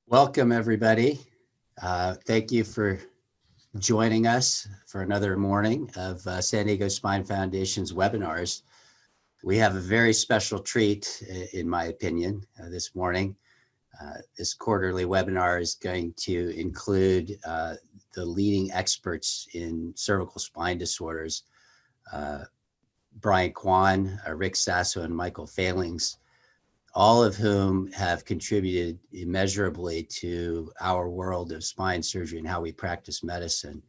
Welcome, everybody. Thank you for joining us for another morning of San Diego Spine Foundation's webinars. We have a very special treat, in my opinion, this morning. This quarterly webinar is going to include the leading experts in cervical spine disorders, Brian Kwon, Rick Sasso, and Michael Fehlings, all of whom have contributed immeasurably to our world of spine surgery and how we practice medicine.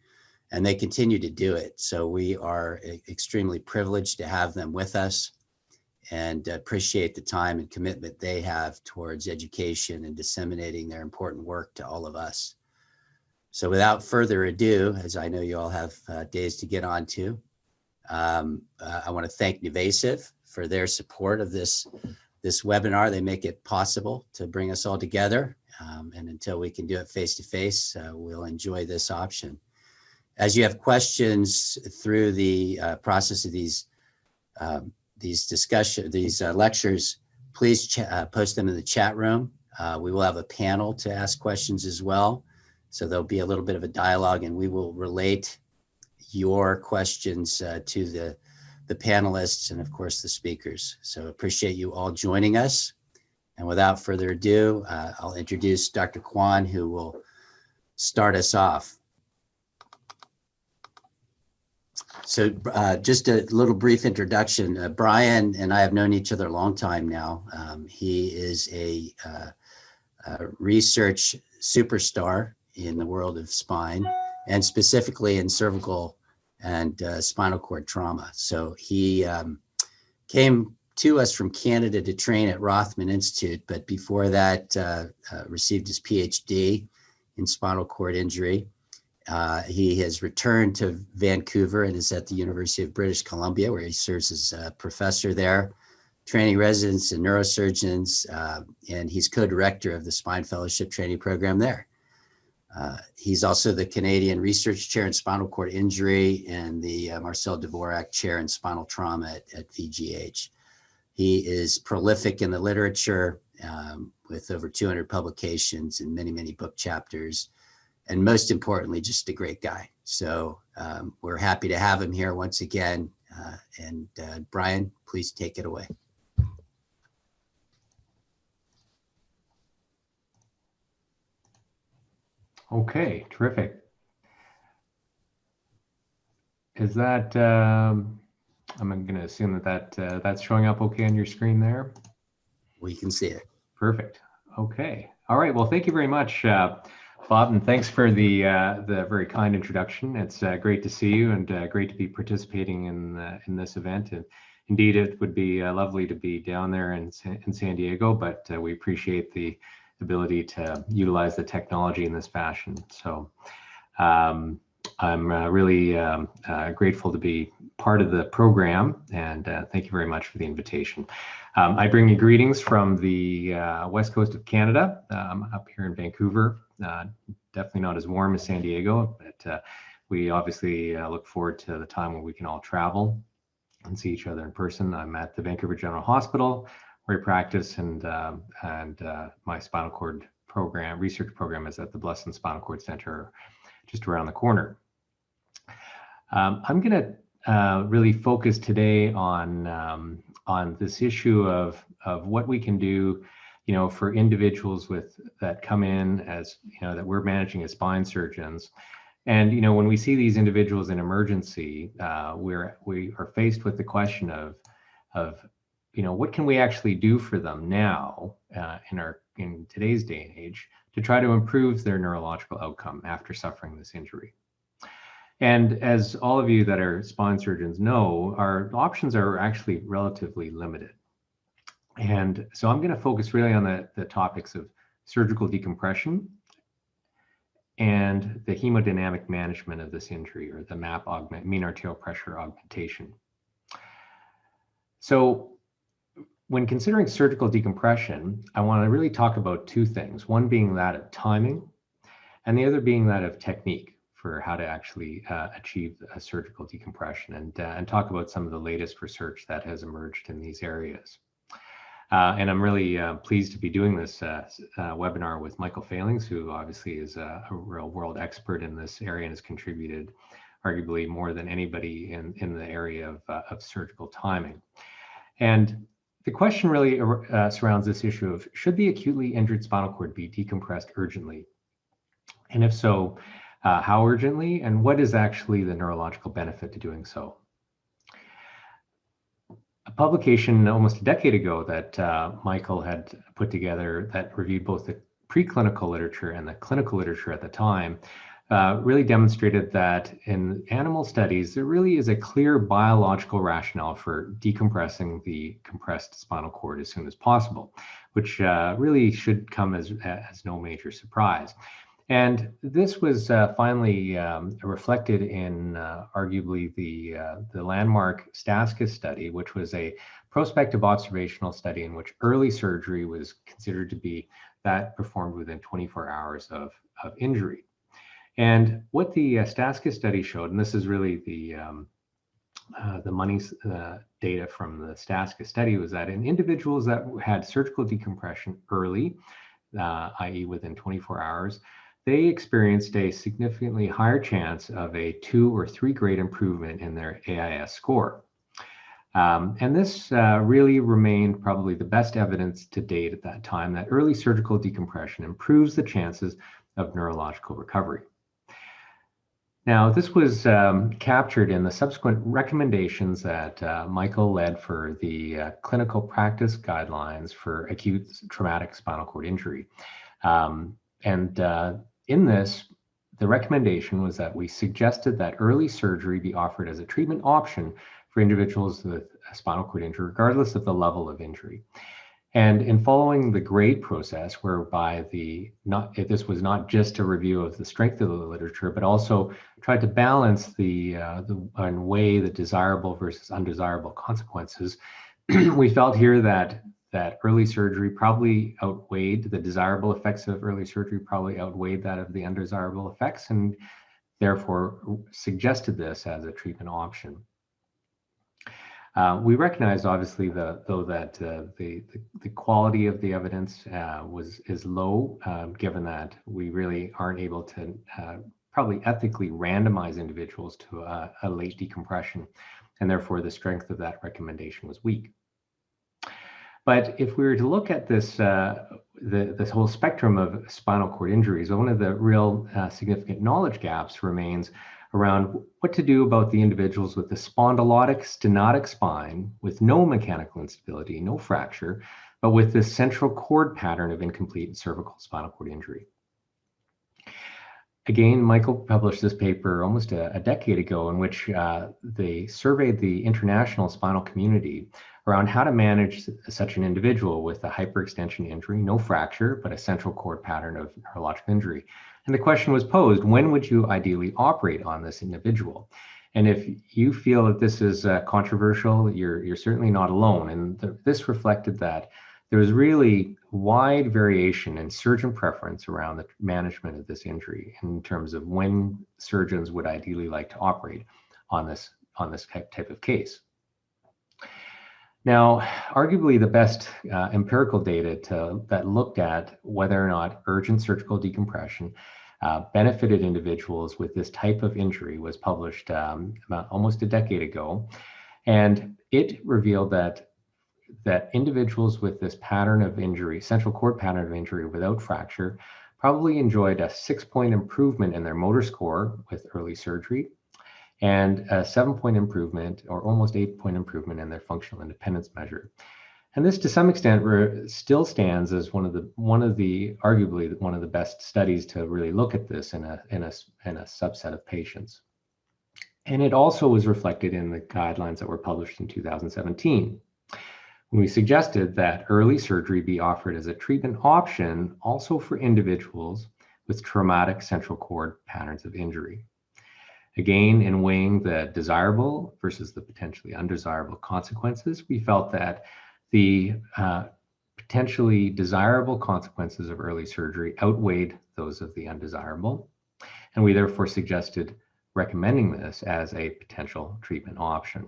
And they continue to do it. So we are extremely privileged to have them with us and appreciate the time and commitment they have towards education and disseminating their important work to all of us. So without further ado, as I know you all have days to get on to, I want to thank NuVasive for their support of this webinar. They make it possible to bring us all together. And until we can do it face-to-face, we'll enjoy this option. As you have questions through the process of these lectures, please post them in the chat room. We will have a panel to ask questions as well. So there'll be a little bit of a dialogue, and we will relate your questions to the panelists and of course the speakers. So appreciate you all joining us. And without further ado, I'll introduce Dr. Kwon, who will start us off. So just a little brief introduction. Brian and I have known each other a long time now. He is a research superstar in the world of spine, and specifically in cervical and spinal cord trauma. So he came to us from Canada to train at Rothman Institute, but before that received his PhD in spinal cord injury. He has returned to Vancouver and is at the University of British Columbia, where he serves as a professor there, training residents and neurosurgeons, and he's co-director of the Spine Fellowship Training Program there. He's also the Canadian Research Chair in Spinal Cord Injury and the Marcel Dvorak Chair in Spinal Trauma at VGH. He is prolific in the literature with over 200 publications and many, many book chapters, and most importantly, just a great guy. So we're happy to have him here once again. And Brian, please take it away. Okay, terrific. Is that, I'm going to assume that's showing up okay on your screen there? We can see it. Perfect. Okay. All right. Well, thank you very much, Bob, and thanks for the very kind introduction. It's great to see you and great to be participating in this event. And indeed, it would be lovely to be down there in San Diego, but we appreciate the ability to utilize the technology in this fashion. So I'm really grateful to be part of the program, and thank you very much for the invitation. I bring you greetings from the west coast of Canada, up here in Vancouver. Definitely not as warm as San Diego, but we obviously look forward to the time when we can all travel and see each other in person. I'm at the Vancouver General Hospital, where I practice, and my spinal cord research program is at the Blesson Spinal Cord Center, just around the corner. I'm going to really focus today on this issue of what we can do, for individuals that come in as, that we're managing as spine surgeons. And, when we see these individuals in emergency, we are faced with the question of what can we actually do for them now in today's day and age to try to improve their neurological outcome after suffering this injury. And as all of you that are spine surgeons know, our options are actually relatively limited. And so I'm going to focus really on the topics of surgical decompression and the hemodynamic management of this injury, or the MAP, mean arterial pressure augmentation. So when considering surgical decompression, I want to really talk about two things, one being that of timing and the other being that of technique for how to actually achieve a surgical decompression, and talk about some of the latest research that has emerged in these areas. And I'm really pleased to be doing this webinar with Michael Fehlings, who obviously is a real world expert in this area and has contributed arguably more than anybody in the area of surgical timing. And the question really surrounds this issue of, should the acutely injured spinal cord be decompressed urgently? And if so, how urgently, and what is actually the neurological benefit to doing so? A publication almost a decade ago that Michael had put together that reviewed both the preclinical literature and the clinical literature at the time really demonstrated that in animal studies, there really is a clear biological rationale for decompressing the compressed spinal cord as soon as possible, which really should come as no major surprise. And this was finally reflected in arguably the landmark STASCA study, which was a prospective observational study in which early surgery was considered to be that performed within 24 hours of injury. And what the STASCA study showed, and this is really the money data from the STASCA study, was that in individuals that had surgical decompression early, i.e. within 24 hours, they experienced a significantly higher chance of a 2 or 3 grade improvement in their AIS score. And this really remained probably the best evidence to date at that time that early surgical decompression improves the chances of neurological recovery. Now, this was captured in the subsequent recommendations that Michael led for the clinical practice guidelines for acute traumatic spinal cord injury. In this, the recommendation was that we suggested that early surgery be offered as a treatment option for individuals with a spinal cord injury, regardless of the level of injury. And in following the grade process, whereby this was not just a review of the strength of the literature, but also tried to balance and weigh the desirable versus undesirable consequences, we felt here that early surgery probably outweighed the desirable effects of early surgery, probably outweighed that of the undesirable effects, and therefore suggested this as a treatment option. We recognized, obviously, though that the quality of the evidence is low, given that we really aren't able to probably ethically randomize individuals to a late decompression, and therefore the strength of that recommendation was weak. But if we were to look at this this whole spectrum of spinal cord injuries, one of the real significant knowledge gaps remains around what to do about the individuals with the spondylotic stenotic spine with no mechanical instability, no fracture, but with this central cord pattern of incomplete cervical spinal cord injury. Again, Michael published this paper almost a decade ago in which they surveyed the international spinal community around how to manage such an individual with a hyperextension injury, no fracture, but a central cord pattern of neurological injury. And the question was posed, when would you ideally operate on this individual? And if you feel that this is controversial, you're certainly not alone. And this reflected that there was really wide variation in surgeon preference around the management of this injury in terms of when surgeons would ideally like to operate on this type of case. Now, arguably the best empirical data that looked at whether or not urgent surgical decompression benefited individuals with this type of injury was published about almost a decade ago. And it revealed that individuals with this pattern of injury, central cord pattern of injury without fracture, probably enjoyed a 6-point improvement in their motor score with early surgery, and a 7-point improvement or almost 8-point improvement in their functional independence measure. And this, to some extent, still stands as arguably one of the best studies to really look at this in a subset of patients. And it also was reflected in the guidelines that were published in 2017, when we suggested that early surgery be offered as a treatment option also for individuals with traumatic central cord patterns of injury. Again, in weighing the desirable versus the potentially undesirable consequences, we felt that the potentially desirable consequences of early surgery outweighed those of the undesirable, and we therefore suggested recommending this as a potential treatment option.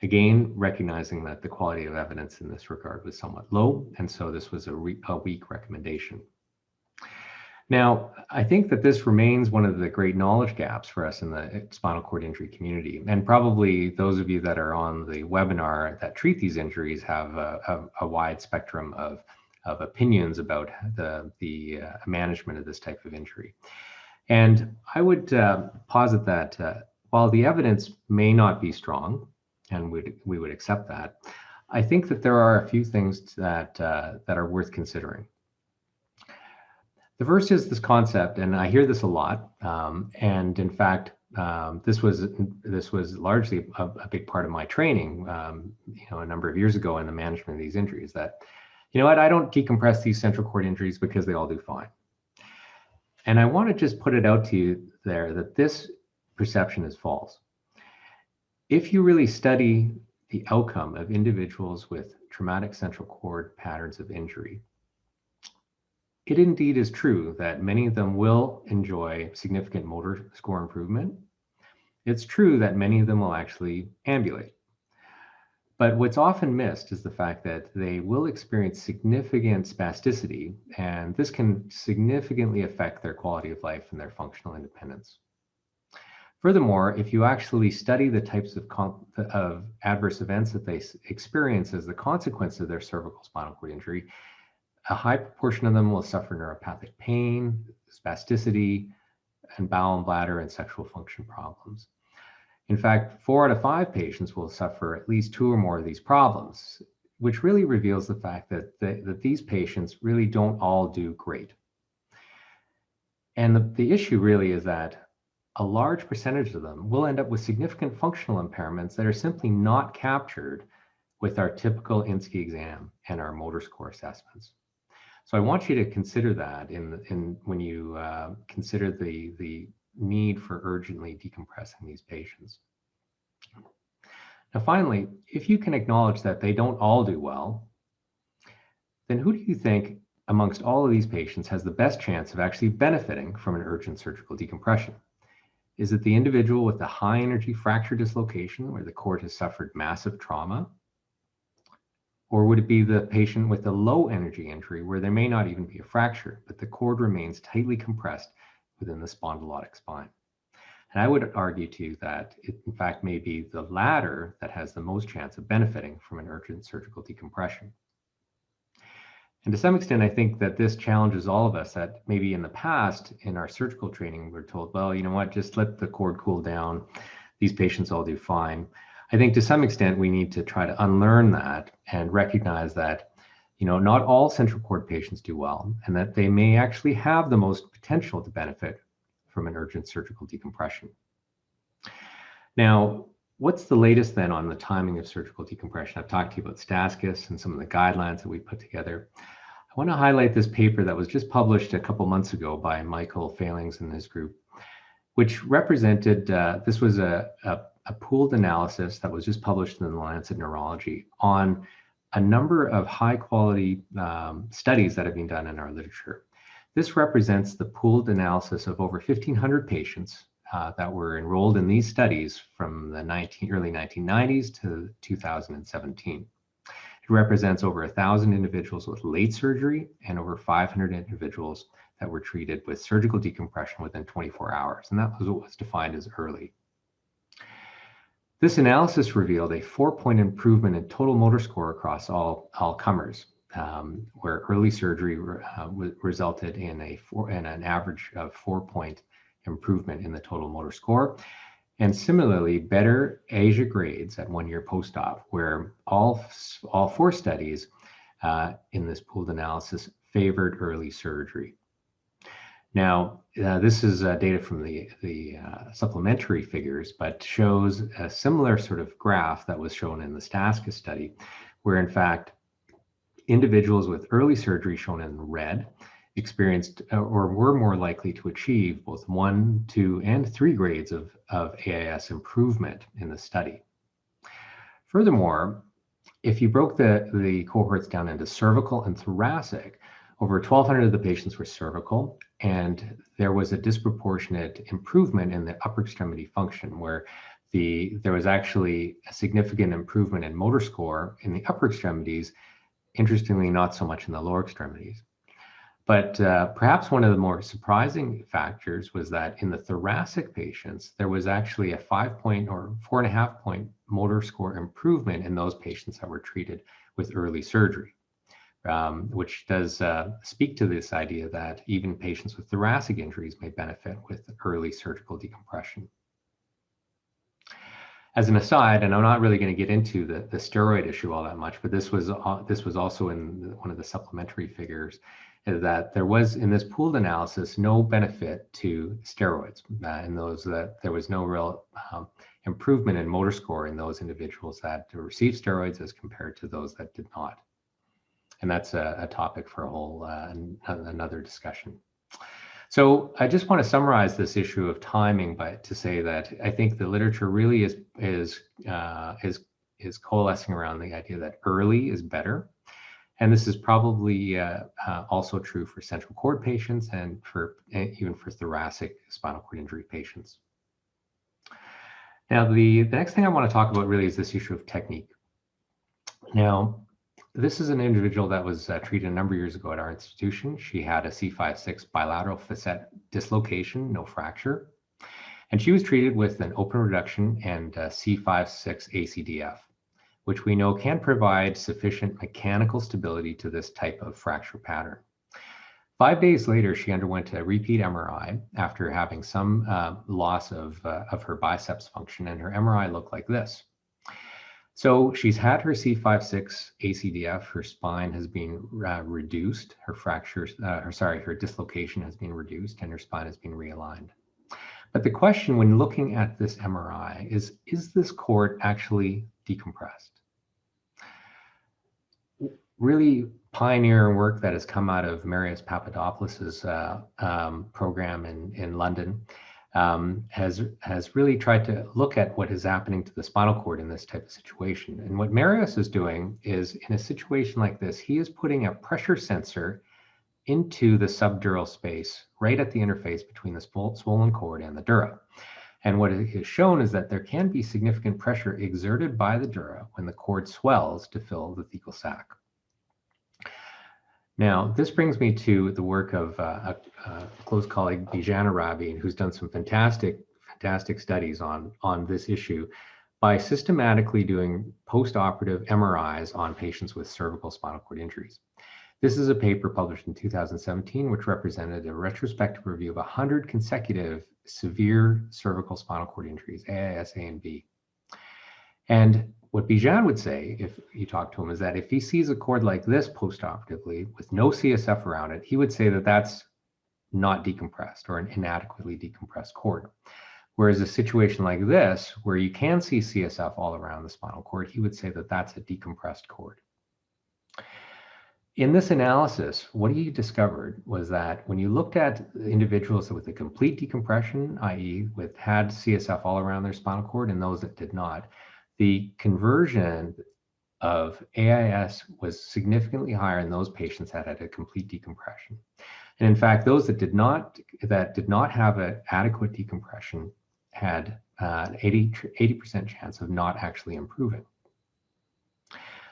Again, recognizing that the quality of evidence in this regard was somewhat low, and so this was a weak recommendation. Now, I think that this remains one of the great knowledge gaps for us in the spinal cord injury community. And probably those of you that are on the webinar that treat these injuries have a wide spectrum of opinions about the management of this type of injury. And I would posit that while the evidence may not be strong, and we would accept that, I think that there are a few things that are worth considering. The first is this concept, and I hear this a lot, and in fact, this was largely a big part of my training, a number of years ago in the management of these injuries. That, you know what, I don't decompress these central cord injuries because they all do fine. And I want to just put it out to you there that this perception is false. If you really study the outcome of individuals with traumatic central cord patterns of injury, it indeed is true that many of them will enjoy significant motor score improvement. It's true that many of them will actually ambulate. But what's often missed is the fact that they will experience significant spasticity, and this can significantly affect their quality of life and their functional independence. Furthermore, if you actually study the types of adverse events that they experience as the consequence of their cervical spinal cord injury, a high proportion of them will suffer neuropathic pain, spasticity, and bowel and bladder and sexual function problems. In fact, 4 out of 5 patients will suffer at least 2 or more of these problems, which really reveals the fact that these patients really don't all do great. And the issue really is that a large percentage of them will end up with significant functional impairments that are simply not captured with our typical INSCI exam and our motor score assessments. So I want you to consider that when you consider the need for urgently decompressing these patients. Now, finally, if you can acknowledge that they don't all do well, then who do you think amongst all of these patients has the best chance of actually benefiting from an urgent surgical decompression? Is it the individual with the high energy fracture dislocation where the cord has suffered massive trauma? Or would it be the patient with a low energy injury where there may not even be a fracture, but the cord remains tightly compressed within the spondylotic spine? And I would argue to you that it in fact may be the latter that has the most chance of benefiting from an urgent surgical decompression. And to some extent, I think that this challenges all of us that maybe in the past in our surgical training, we're told, well, you know what, just let the cord cool down. These patients all do fine. I think to some extent we need to try to unlearn that and recognize that, not all central cord patients do well, and that they may actually have the most potential to benefit from an urgent surgical decompression. Now, what's the latest then on the timing of surgical decompression? I've talked to you about STASCUS and some of the guidelines that we put together. I want to highlight this paper that was just published a couple months ago by Michael Fehlings and his group, which represented, this was a pooled analysis that was just published in the Lancet Neurology on a number of high quality studies that have been done in our literature. This represents the pooled analysis of over 1,500 patients that were enrolled in these studies from the early 1990s to 2017. It represents over 1,000 individuals with late surgery and over 500 individuals that were treated with surgical decompression within 24 hours. And that was what was defined as early. This analysis revealed a 4-point improvement in total motor score across all comers, where early surgery resulted in an average of 4-point improvement in the total motor score. And similarly, better ASIA grades at 1 year post-op, where all 4 studies in this pooled analysis favored early surgery. Now, this is data from the supplementary figures, but shows a similar sort of graph that was shown in the STASCUS study, where in fact, individuals with early surgery shown in red experienced or were more likely to achieve both 1, 2, and 3 grades of AIS improvement in the study. Furthermore, if you broke the cohorts down into cervical and thoracic, over 1,200 of the patients were cervical, and there was a disproportionate improvement in the upper extremity function where there was actually a significant improvement in motor score in the upper extremities, interestingly, not so much in the lower extremities. But perhaps one of the more surprising factors was that in the thoracic patients, there was actually a 5-point or 4.5-point motor score improvement in those patients that were treated with early surgery, which does speak to this idea that even patients with thoracic injuries may benefit with early surgical decompression. As an aside, and I'm not really going to get into the steroid issue all that much, but this was also in one of the supplementary figures, is that there was, in this pooled analysis, no benefit to steroids, and there was no real improvement in motor score in those individuals that received steroids as compared to those that did not. And that's a topic for a whole another discussion. So I just want to summarize this issue of timing to say that I think the literature really is coalescing around the idea that early is better. And this is probably also true for central cord patients and even for thoracic spinal cord injury patients. Now, the next thing I want to talk about really is this issue of technique. Now, this is an individual that was treated a number of years ago at our institution. She had a C5-6 bilateral facet dislocation, no fracture. And she was treated with an open reduction and C5-6 ACDF, which we know can provide sufficient mechanical stability to this type of fracture pattern. 5 days later, she underwent a repeat MRI after having some loss of her biceps function, and her MRI looked like this. So she's had her C5-6 ACDF, her spine has been reduced, her dislocation has been reduced, and her spine has been realigned. But the question when looking at this MRI is this cord actually decompressed? Really pioneering work that has come out of Marios Papadopoulos's program in London has really tried to look at what is happening to the spinal cord in this type of situation. And what Marios is doing is, in a situation like this, he is putting a pressure sensor into the subdural space, right at the interface between the swollen cord and the dura. And what it has shown is that there can be significant pressure exerted by the dura when the cord swells to fill the thecal sac. Now, this brings me to the work of a close colleague, Bijan Arabi, who's done some fantastic studies on this issue by systematically doing postoperative MRIs on patients with cervical spinal cord injuries. This is a paper published in 2017, which represented a retrospective review of 100 consecutive severe cervical spinal cord injuries, AIS A and B. And what Bijan would say, if you talk to him, is that if he sees a cord like this postoperatively with no CSF around it, he would say that that's not decompressed or an inadequately decompressed cord. Whereas a situation like this, where you can see CSF all around the spinal cord, he would say that that's a decompressed cord. In this analysis, what he discovered was that when you looked at individuals with a complete decompression, i.e. had CSF all around their spinal cord, and those that did not, the conversion of AIS was significantly higher in those patients that had a complete decompression. And in fact, those that did not have an adequate decompression had an 80% chance of not actually improving.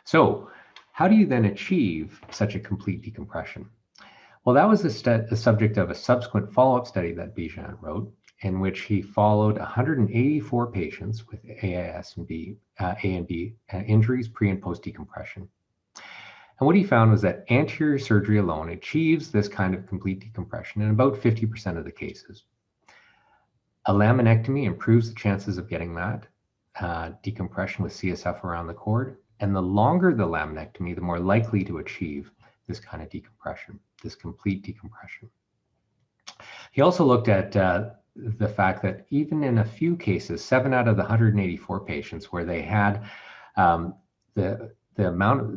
So how do you then achieve such a complete decompression? Well, that was the subject of a subsequent follow-up study that Bijan wrote, in which he followed 184 patients with AIS and A and B injuries pre and post decompression. And what he found was that anterior surgery alone achieves this kind of complete decompression in about 50% of the cases. A laminectomy improves the chances of getting that decompression with CSF around the cord. And the longer the laminectomy, the more likely to achieve this kind of decompression, this complete decompression. He also looked at the fact that even in a few cases, 7 out of the 184 patients where they had the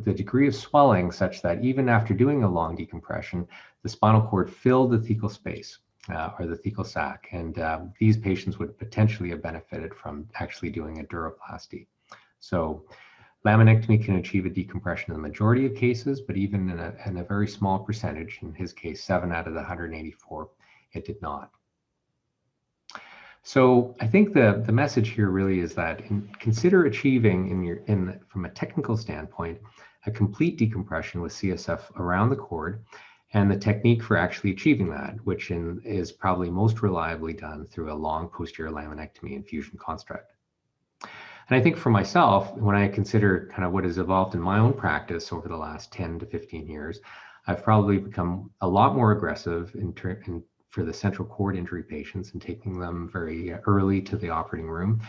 degree of swelling such that even after doing a long decompression, the spinal cord filled the thecal space or the thecal sac. And these patients would potentially have benefited from actually doing a duroplasty. So laminectomy can achieve a decompression in the majority of cases, but even in a very small percentage, in his case, 7 out of the 184, it did not. So I think the message here really is that consider achieving from a technical standpoint, a complete decompression with CSF around the cord, and the technique for actually achieving that, which is probably most reliably done through a long posterior laminectomy and fusion construct. And I think for myself, when I consider kind of what has evolved in my own practice over the last 10 to 15 years, I've probably become a lot more aggressive for the central cord injury patients and taking them very early to the operating room.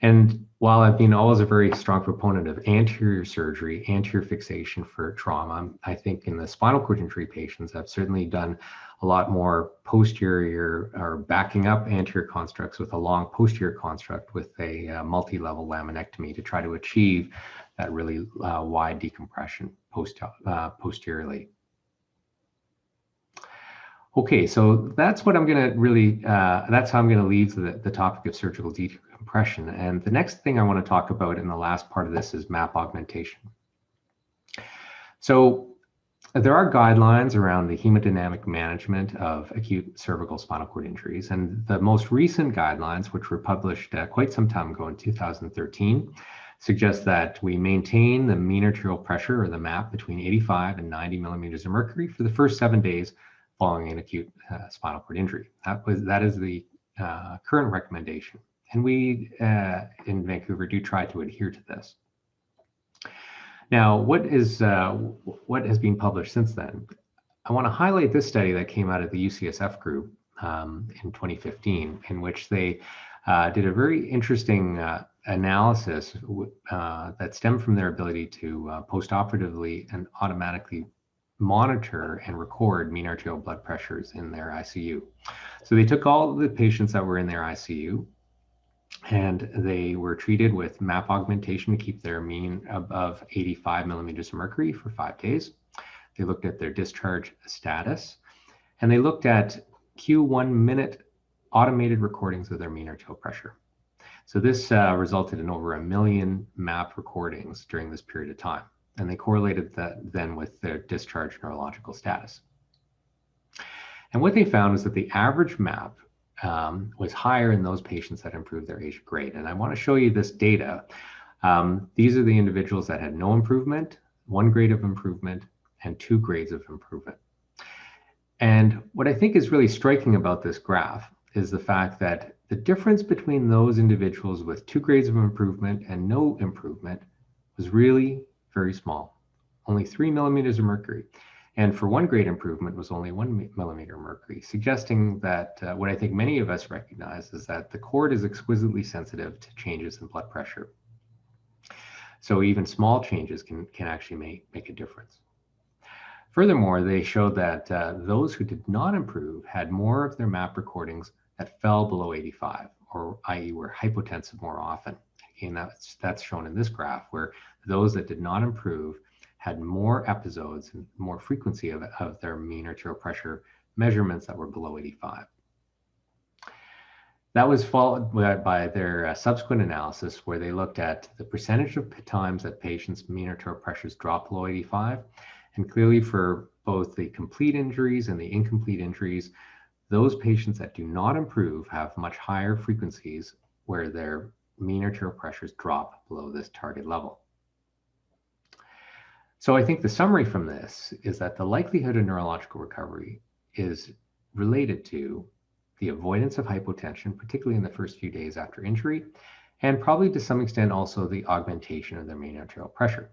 And while I've been always a very strong proponent of anterior surgery, anterior fixation for trauma, I think in the spinal cord injury patients, I've certainly done a lot more posterior or backing up anterior constructs with a long posterior construct with a multi-level laminectomy to try to achieve that really wide decompression posteriorly. Okay, so that's what I'm going to really, that's how I'm going to leave the topic of surgical decompression. And the next thing I want to talk about in the last part of this is map augmentation. So there are guidelines around the hemodynamic management of acute cervical spinal cord injuries. And the most recent guidelines, which were published quite some time ago in 2013, suggest that we maintain the mean arterial pressure, or the MAP, between 85 and 90 millimeters of mercury for the first 7 days following an acute spinal cord injury. That is the current recommendation. And we in Vancouver do try to adhere to this. Now, what has been published since then? I want to highlight this study that came out of the UCSF group in 2015, in which they did a very interesting analysis that stemmed from their ability to postoperatively and automatically monitor and record mean arterial blood pressures in their ICU. So they took all the patients that were in their ICU and they were treated with MAP augmentation to keep their mean above 85 millimeters of mercury for 5 days. They looked at their discharge status, and they looked at Q1 minute automated recordings of their mean arterial pressure. So this resulted in over 1 million MAP recordings during this period of time. And they correlated that then with their discharge neurological status. And what they found was that the average MAP was higher in those patients that improved their ASIA grade. And I want to show you this data. These are the individuals that had no improvement, 1 grade of improvement, and 2 grades of improvement. And what I think is really striking about this graph is the fact that the difference between those individuals with 2 grades of improvement and no improvement was really very small, only 3 millimeters of mercury. And for 1 grade improvement was only 1 millimeter of mercury, suggesting that what I think many of us recognize is that the cord is exquisitely sensitive to changes in blood pressure. So even small changes can actually make a difference. Furthermore, they showed that those who did not improve had more of their MAP recordings that fell below 85, or i.e. were hypotensive more often. And that's shown in this graph, where those that did not improve had more episodes and more frequency of their mean arterial pressure measurements that were below 85. That was followed by their subsequent analysis, where they looked at the percentage of times that patients' mean arterial pressures dropped below 85. And clearly for both the complete injuries and the incomplete injuries, those patients that do not improve have much higher frequencies where their mean arterial pressures drop below this target level. So I think the summary from this is that the likelihood of neurological recovery is related to the avoidance of hypotension, particularly in the first few days after injury, and probably to some extent also the augmentation of their mean arterial pressure.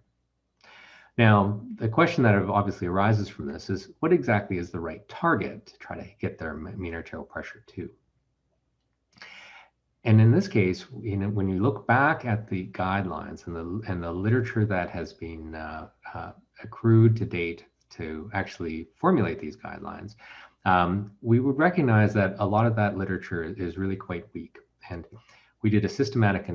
Now, the question that obviously arises from this is, what exactly is the right target to try to get their mean arterial pressure to? And in this case, when you look back at the guidelines and the literature that has been accrued to date to actually formulate these guidelines, we would recognize that a lot of that literature is really quite weak. And we did a systematic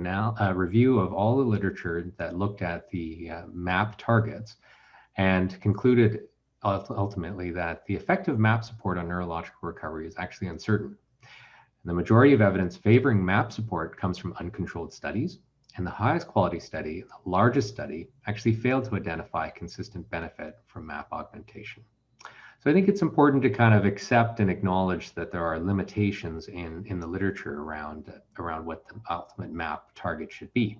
review of all the literature that looked at the MAP targets and concluded ultimately that the effective MAP support on neurological recovery is actually uncertain. The majority of evidence favoring MAP support comes from uncontrolled studies, and the highest quality study, the largest study, actually failed to identify consistent benefit from MAP augmentation. So I think it's important to kind of accept and acknowledge that there are limitations in the literature around what the ultimate map target should be.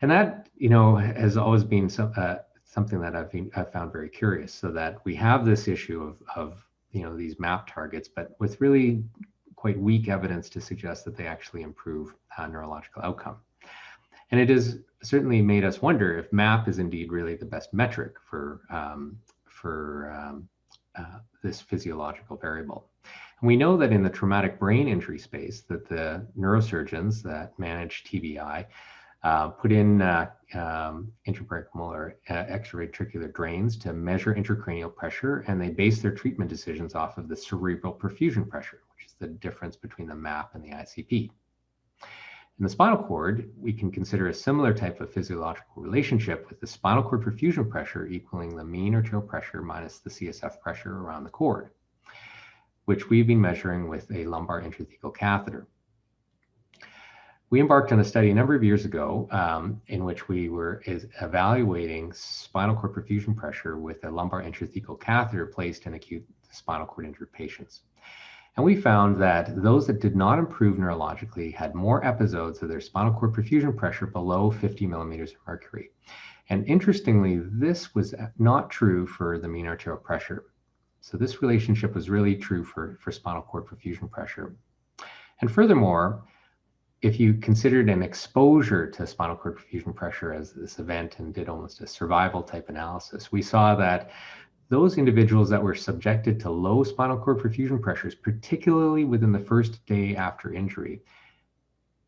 And that, has always been something that I've found very curious, so that we have this issue of these map targets, but with really quite weak evidence to suggest that they actually improve neurological outcome. And it has certainly made us wonder if MAP is indeed really the best metric for this physiological variable. And we know that in the traumatic brain injury space, that the neurosurgeons that manage TBI put in intraoperative or extraventricular drains to measure intracranial pressure, and they base their treatment decisions off of the cerebral perfusion pressure, which is the difference between the MAP and the ICP. In the spinal cord, we can consider a similar type of physiological relationship, with the spinal cord perfusion pressure equaling the mean arterial pressure minus the CSF pressure around the cord, which we've been measuring with a lumbar intrathecal catheter. We embarked on a study a number of years ago in which we were evaluating spinal cord perfusion pressure with a lumbar intrathecal catheter placed in acute spinal cord injury patients. And we found that those that did not improve neurologically had more episodes of their spinal cord perfusion pressure below 50 millimeters of mercury. And interestingly, this was not true for the mean arterial pressure. So this relationship was really true for spinal cord perfusion pressure. And furthermore, if you considered an exposure to spinal cord perfusion pressure as this event and did almost a survival type analysis, we saw that those individuals that were subjected to low spinal cord perfusion pressures, particularly within the first day after injury,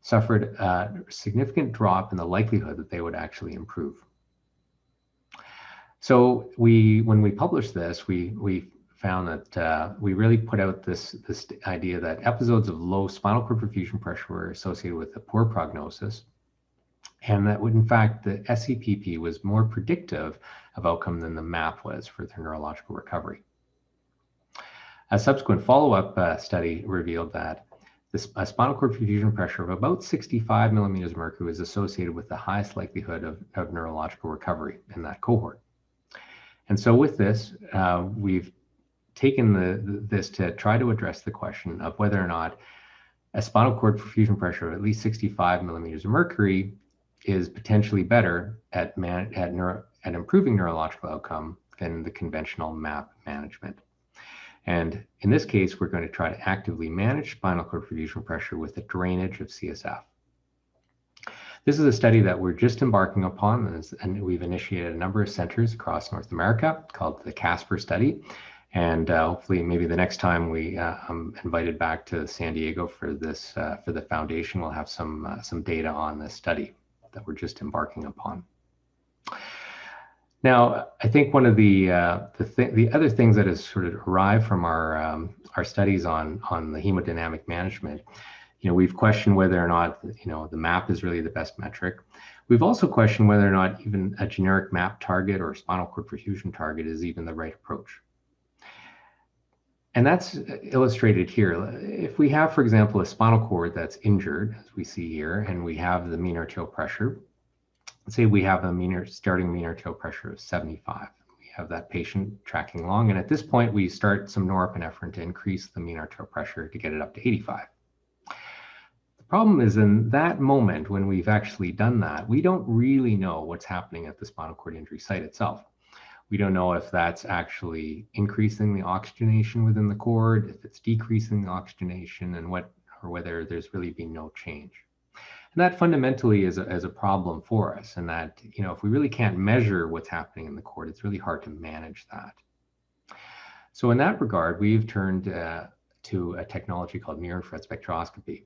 suffered a significant drop in the likelihood that they would actually improve. So when we published this, we found that we really put out this idea that episodes of low spinal cord perfusion pressure were associated with a poor prognosis, and that in fact the SCPP was more predictive of outcome than the MAP was for their neurological recovery. A subsequent follow-up study revealed that a spinal cord perfusion pressure of about 65 millimeters of mercury was associated with the highest likelihood of neurological recovery in that cohort. And so with this, we've taken this to try to address the question of whether or not a spinal cord perfusion pressure of at least 65 millimeters of mercury is potentially better at improving neurological outcome than the conventional MAP management. And in this case, we're going to try to actively manage spinal cord perfusion pressure with the drainage of CSF. This is a study that we're just embarking upon, and we've initiated a number of centers across North America called the CASPER study. And hopefully maybe the next time I'm invited back to San Diego for this, for the foundation, we'll have some data on this study that we're just embarking upon. Now, I think one of the other things that has sort of arrived from our studies on the hemodynamic management, we've questioned whether or not the MAP is really the best metric. We've also questioned whether or not even a generic MAP target or spinal cord perfusion target is even the right approach. And that's illustrated here. If we have, for example, a spinal cord that's injured, as we see here, and we have the mean arterial pressure, let's say we have a starting mean arterial pressure of 75. We have that patient tracking along, and at this point, we start some norepinephrine to increase the mean arterial pressure to get it up to 85. The problem is, in that moment when we've actually done that, we don't really know what's happening at the spinal cord injury site itself. We don't know if that's actually increasing the oxygenation within the cord, if it's decreasing the oxygenation, and whether there's really been no change. And that fundamentally is a problem for us, and that if we really can't measure what's happening in the cord, it's really hard to manage that. So in that regard, we've turned to a technology called NearInfrared Spectroscopy,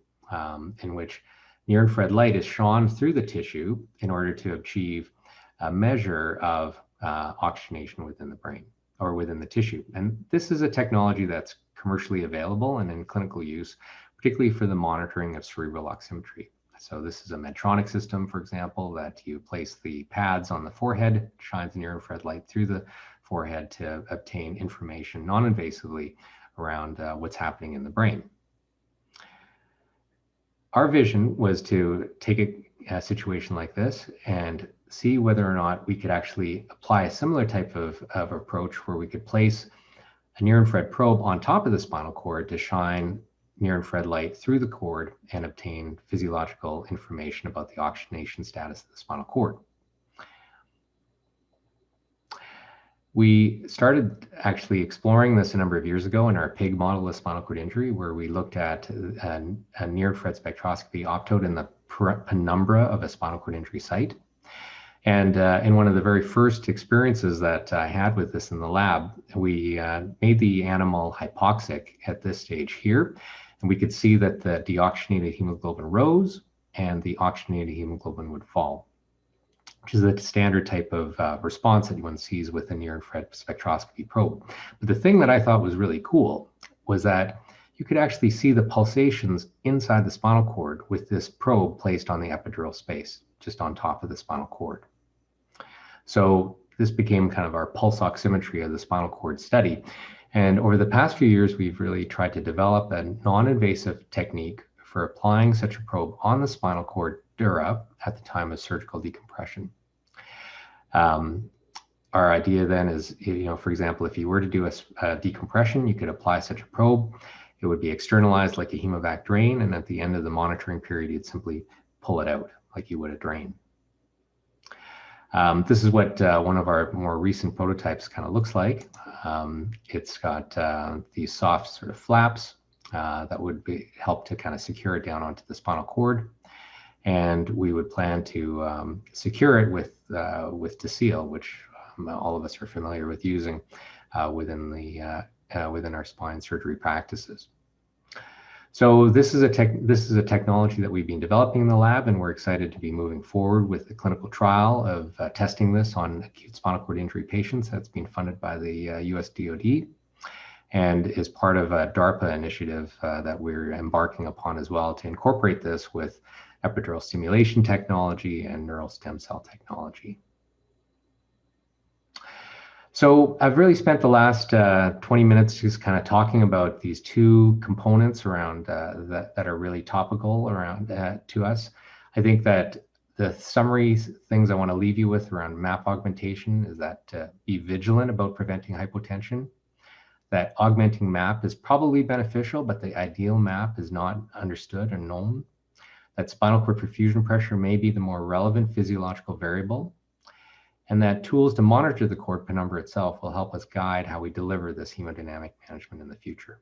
in which near-infrared light is shone through the tissue in order to achieve a measure of oxygenation within the brain or within the tissue. And this is a technology that's commercially available and in clinical use, particularly for the monitoring of cerebral oximetry. So this is a Medtronic system, for example, that you place the pads on the forehead, shines near-infrared light through the forehead to obtain information non-invasively around what's happening in the brain. Our vision was to take a situation like this and see whether or not we could actually apply a similar type of approach where we could place a near-infrared probe on top of the spinal cord to shine near-infrared light through the cord and obtain physiological information about the oxygenation status of the spinal cord. We started actually exploring this a number of years ago in our pig model of spinal cord injury, where we looked at a near-infrared spectroscopy optode in the penumbra of a spinal cord injury site. And in one of the very first experiences that I had with this in the lab, we made the animal hypoxic at this stage here, and we could see that the deoxygenated hemoglobin rose and the oxygenated hemoglobin would fall, which is a standard type of response that one sees with a near-infrared spectroscopy probe. But the thing that I thought was really cool was that you could actually see the pulsations inside the spinal cord with this probe placed on the epidural space, just on top of the spinal cord. So this became kind of our pulse oximetry of the spinal cord study. And over the past few years, we've really tried to develop a non-invasive technique for applying such a probe on the spinal cord dura at the time of surgical decompression. Our idea then is, for example, if you were to do a decompression, you could apply such a probe. It would be externalized like a hemovac drain, and at the end of the monitoring period, you'd simply pull it out like you would a drain. This is what one of our more recent prototypes kind of looks like. It's got these soft sort of flaps that would help to kind of secure it down onto the spinal cord. And we would plan to secure it with DeSeal, which all of us are familiar with using within our spine surgery practices. So this is a technology that we've been developing in the lab, and we're excited to be moving forward with the clinical trial of testing this on acute spinal cord injury patients. That's been funded by the US DoD and is part of a DARPA initiative that we're embarking upon as well to incorporate this with epidural stimulation technology and neural stem cell technology. So I've really spent the last 20 minutes just kind of talking about these two components around that are really topical around to us. I think that the summary things I want to leave you with around map augmentation is that be vigilant about preventing hypotension, that augmenting map is probably beneficial, but the ideal map is not understood or known, that spinal cord perfusion pressure may be the more relevant physiological variable, and that tools to monitor the cord penumbra itself will help us guide how we deliver this hemodynamic management in the future.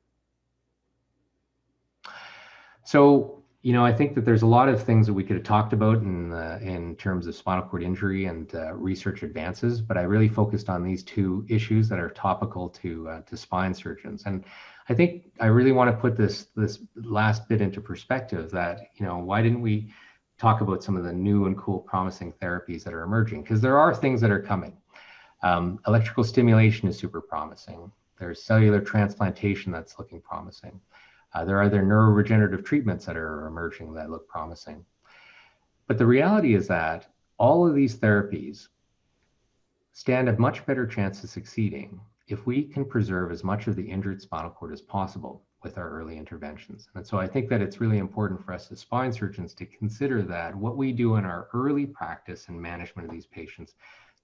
So, I think that there's a lot of things that we could have talked about in terms of spinal cord injury and research advances, but I really focused on these two issues that are topical to spine surgeons. And I think I really want to put this last bit into perspective that, why didn't we talk about some of the new and cool promising therapies that are emerging? Because there are things that are coming. Electrical stimulation is super promising. There's cellular transplantation that's looking promising. There are other neuroregenerative treatments that are emerging that look promising. But the reality is that all of these therapies stand a much better chance of succeeding if we can preserve as much of the injured spinal cord as possible with our early interventions. And so I think that it's really important for us as spine surgeons to consider that what we do in our early practice and management of these patients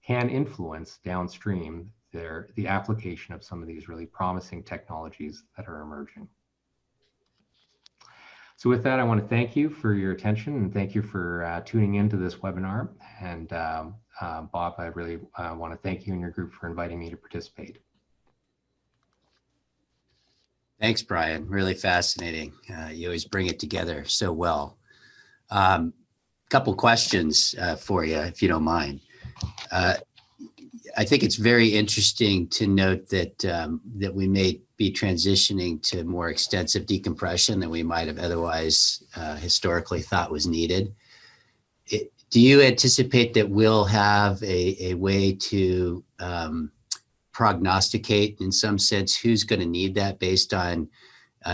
can influence downstream the application of some of these really promising technologies that are emerging. So with that, I want to thank you for your attention and thank you for tuning into this webinar. And Bob, I really want to thank you and your group for inviting me to participate. Thanks, Brian. Really fascinating. You always bring it together so well. Couple questions for you, if you don't mind. I think it's very interesting to note that that we may be transitioning to more extensive decompression than we might have otherwise historically thought was needed. Do you anticipate that we'll have a way to prognosticate, in some sense, who's going to need that based on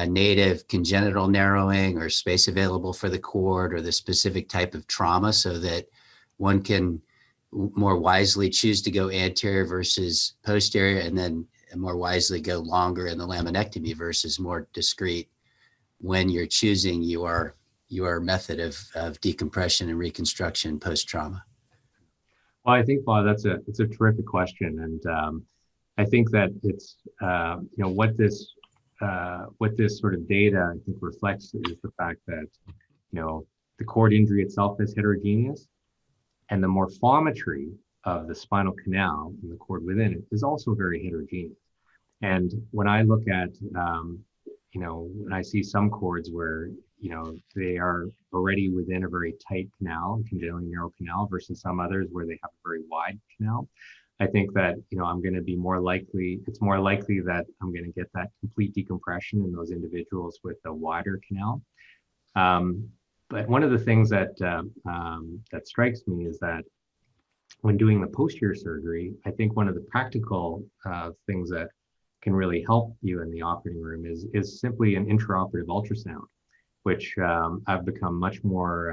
native congenital narrowing or space available for the cord or the specific type of trauma, so that one can more wisely choose to go anterior versus posterior, and then more wisely go longer in the laminectomy versus more discrete when you're choosing your your method of decompression and reconstruction post-trauma? Well, I think, Bob, it's a terrific question, and I think that it's what this sort of data I think reflects is the fact that the cord injury itself is heterogeneous, and the morphometry of the spinal canal and the cord within it is also very heterogeneous. And when I look at when I see some cords where they are already within a very tight canal, congenitally narrow canal, versus some others where they have a very wide canal, I think that I'm going to be more likely. It's more likely that I'm going to get that complete decompression in those individuals with a wider canal. But one of the things that that strikes me is that when doing the posterior surgery, I think one of the practical things that can really help you in the operating room is simply an intraoperative ultrasound, which I've become much more,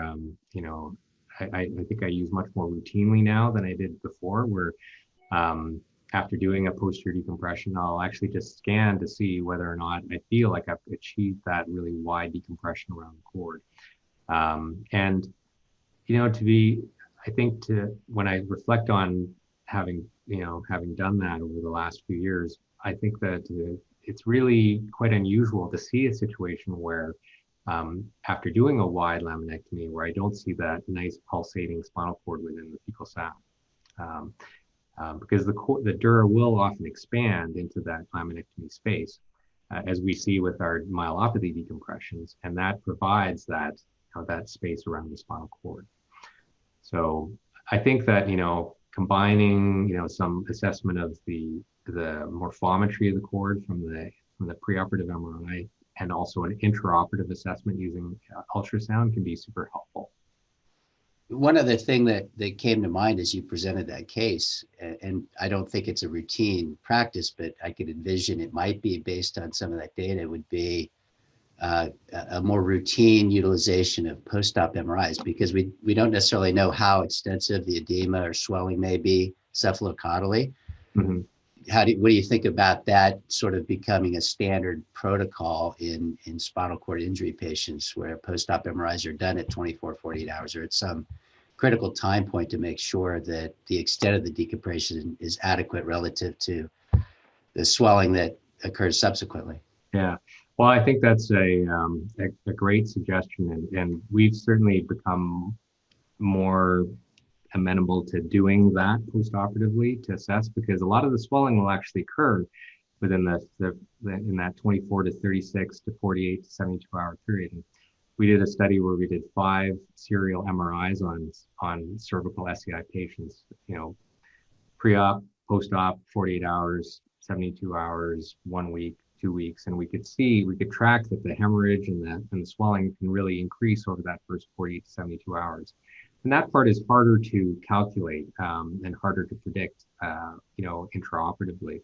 I think I use much more routinely now than I did before, where after doing a posterior decompression, I'll actually just scan to see whether or not I feel like I've achieved that really wide decompression around the cord. And, when I reflect on having done that over the last few years, I think that it's really quite unusual to see a situation where after doing a wide laminectomy where I don't see that nice pulsating spinal cord within the fecal sac. Because the dura will often expand into that laminectomy space, as we see with our myelopathy decompressions, and that provides that space around the spinal cord. So I think that combining some assessment of the morphometry of the cord from the preoperative MRI and also an intraoperative assessment using ultrasound can be super helpful. One other thing that came to mind as you presented that case, and I don't think it's a routine practice, but I could envision it might be based on some of that data, would be a more routine utilization of post-op MRIs, because we don't necessarily know how extensive the edema or swelling may be cephalocaudally. Mm-hmm. What do you think about that sort of becoming a standard protocol in spinal cord injury patients, where post-op MRIs are done at 24, 48 hours or at some critical time point to make sure that the extent of the decompression is adequate relative to the swelling that occurs subsequently? Yeah, well, I think that's a great suggestion, and we've certainly become more amenable to doing that postoperatively to assess, because a lot of the swelling will actually occur within in that 24 to 36 to 48 to 72 hour period. And we did a study where we did 5 serial MRIs on cervical SCI patients, pre-op, post-op, 48 hours, 72 hours, 1 week, 2 weeks, and we could track that the hemorrhage and the swelling can really increase over that first 48 to 72 hours. And that part is harder to calculate and harder to predict, intraoperatively.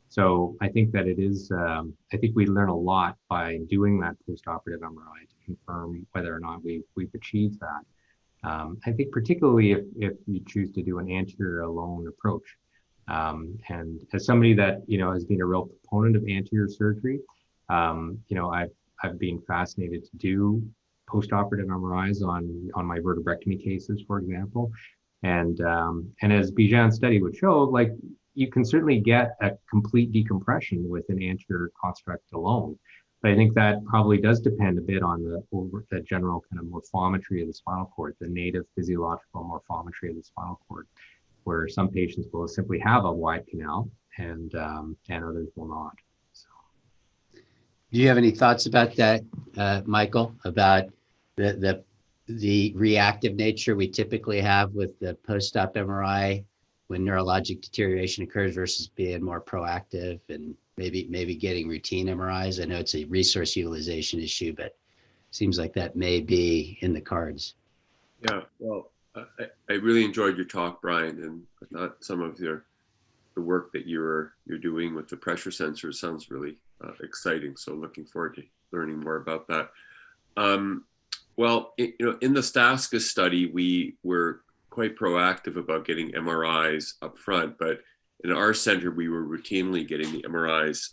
So I think that it is, I think we learn a lot by doing that postoperative MRI to confirm whether or not we've achieved that. I think particularly if you choose to do an anterior alone approach. And as somebody that, has been a real proponent of anterior surgery, I've been fascinated to do postoperative MRIs on my vertebrectomy cases, for example. And as Bijan's study would show, like, you can certainly get a complete decompression with an anterior construct alone. But I think that probably does depend a bit on the general kind of morphometry of the spinal cord, the native physiological morphometry of the spinal cord, where some patients will simply have a wide canal and others will not. So. Do you have any thoughts about that, Michael, about the reactive nature we typically have with the post-op MRI when neurologic deterioration occurs versus being more proactive and maybe getting routine MRIs? I know it's a resource utilization issue, but it seems like that may be in the cards. Yeah, well, I really enjoyed your talk, Brian, and I thought some of the work that you're doing with the pressure sensors sounds really exciting. So looking forward to learning more about that. Well, in the STASCA study, we were quite proactive about getting MRIs up front, but in our center, we were routinely getting the MRIs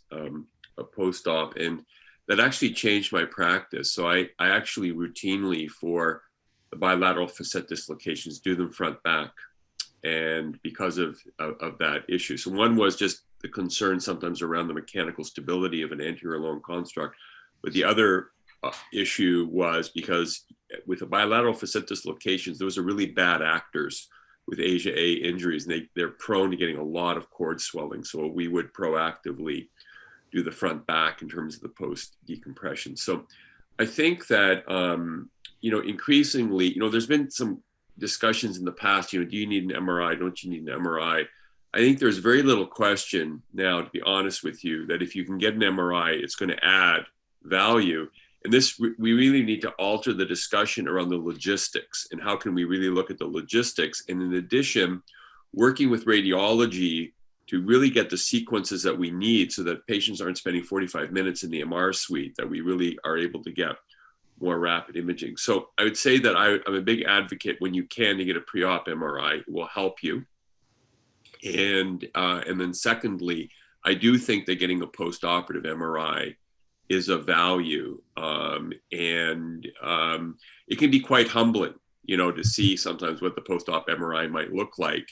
post-op. And that actually changed my practice. So I actually routinely, for the bilateral facet dislocations, do them front back, and because of that issue. So one was just the concern sometimes around the mechanical stability of an anterior long construct, but the other issue was because with the bilateral facet dislocations, those are really bad actors with Asia A injuries, and they're prone to getting a lot of cord swelling. So we would proactively do the front back in terms of the post decompression. So I think that, increasingly, there's been some discussions in the past, do you need an MRI? Don't you need an MRI? I think there's very little question now, to be honest with you, that if you can get an MRI, it's going to add value. And we really need to alter the discussion around the logistics, and how can we really look at the logistics. And in addition, working with radiology to really get the sequences that we need so that patients aren't spending 45 minutes in the MR suite, that we really are able to get more rapid imaging. So I would say that I'm a big advocate, when you can, to get a pre-op MRI. It will help you. And then secondly, I do think that getting a post-operative MRI is of value. It can be quite humbling, to see sometimes what the post-op MRI might look like.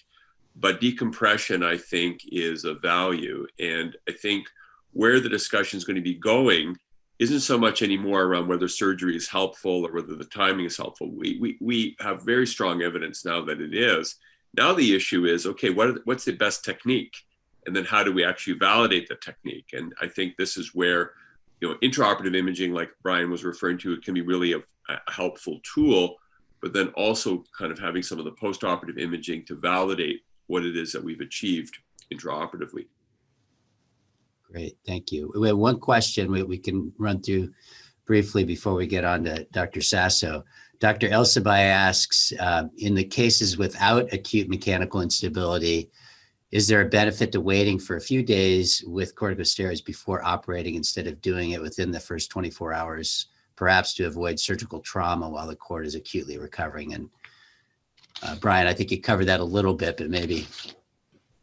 But decompression, I think, is of value. And I think where the discussion is going to be going isn't so much anymore around whether surgery is helpful or whether the timing is helpful. We have very strong evidence now that it is. Now the issue is, okay, what's the best technique? And then how do we actually validate the technique? And I think this is where, intraoperative imaging, like Brian was referring to, it can be really a helpful tool, but then also kind of having some of the postoperative imaging to validate what it is that we've achieved intraoperatively. Great, thank you. We have one question we can run through briefly before we get on to Dr. Sasso. Dr. Elsabai asks, in the cases without acute mechanical instability, is there a benefit to waiting for a few days with corticosteroids before operating instead of doing it within the first 24 hours, perhaps to avoid surgical trauma while the cord is acutely recovering? And Brian, I think you covered that a little bit, but maybe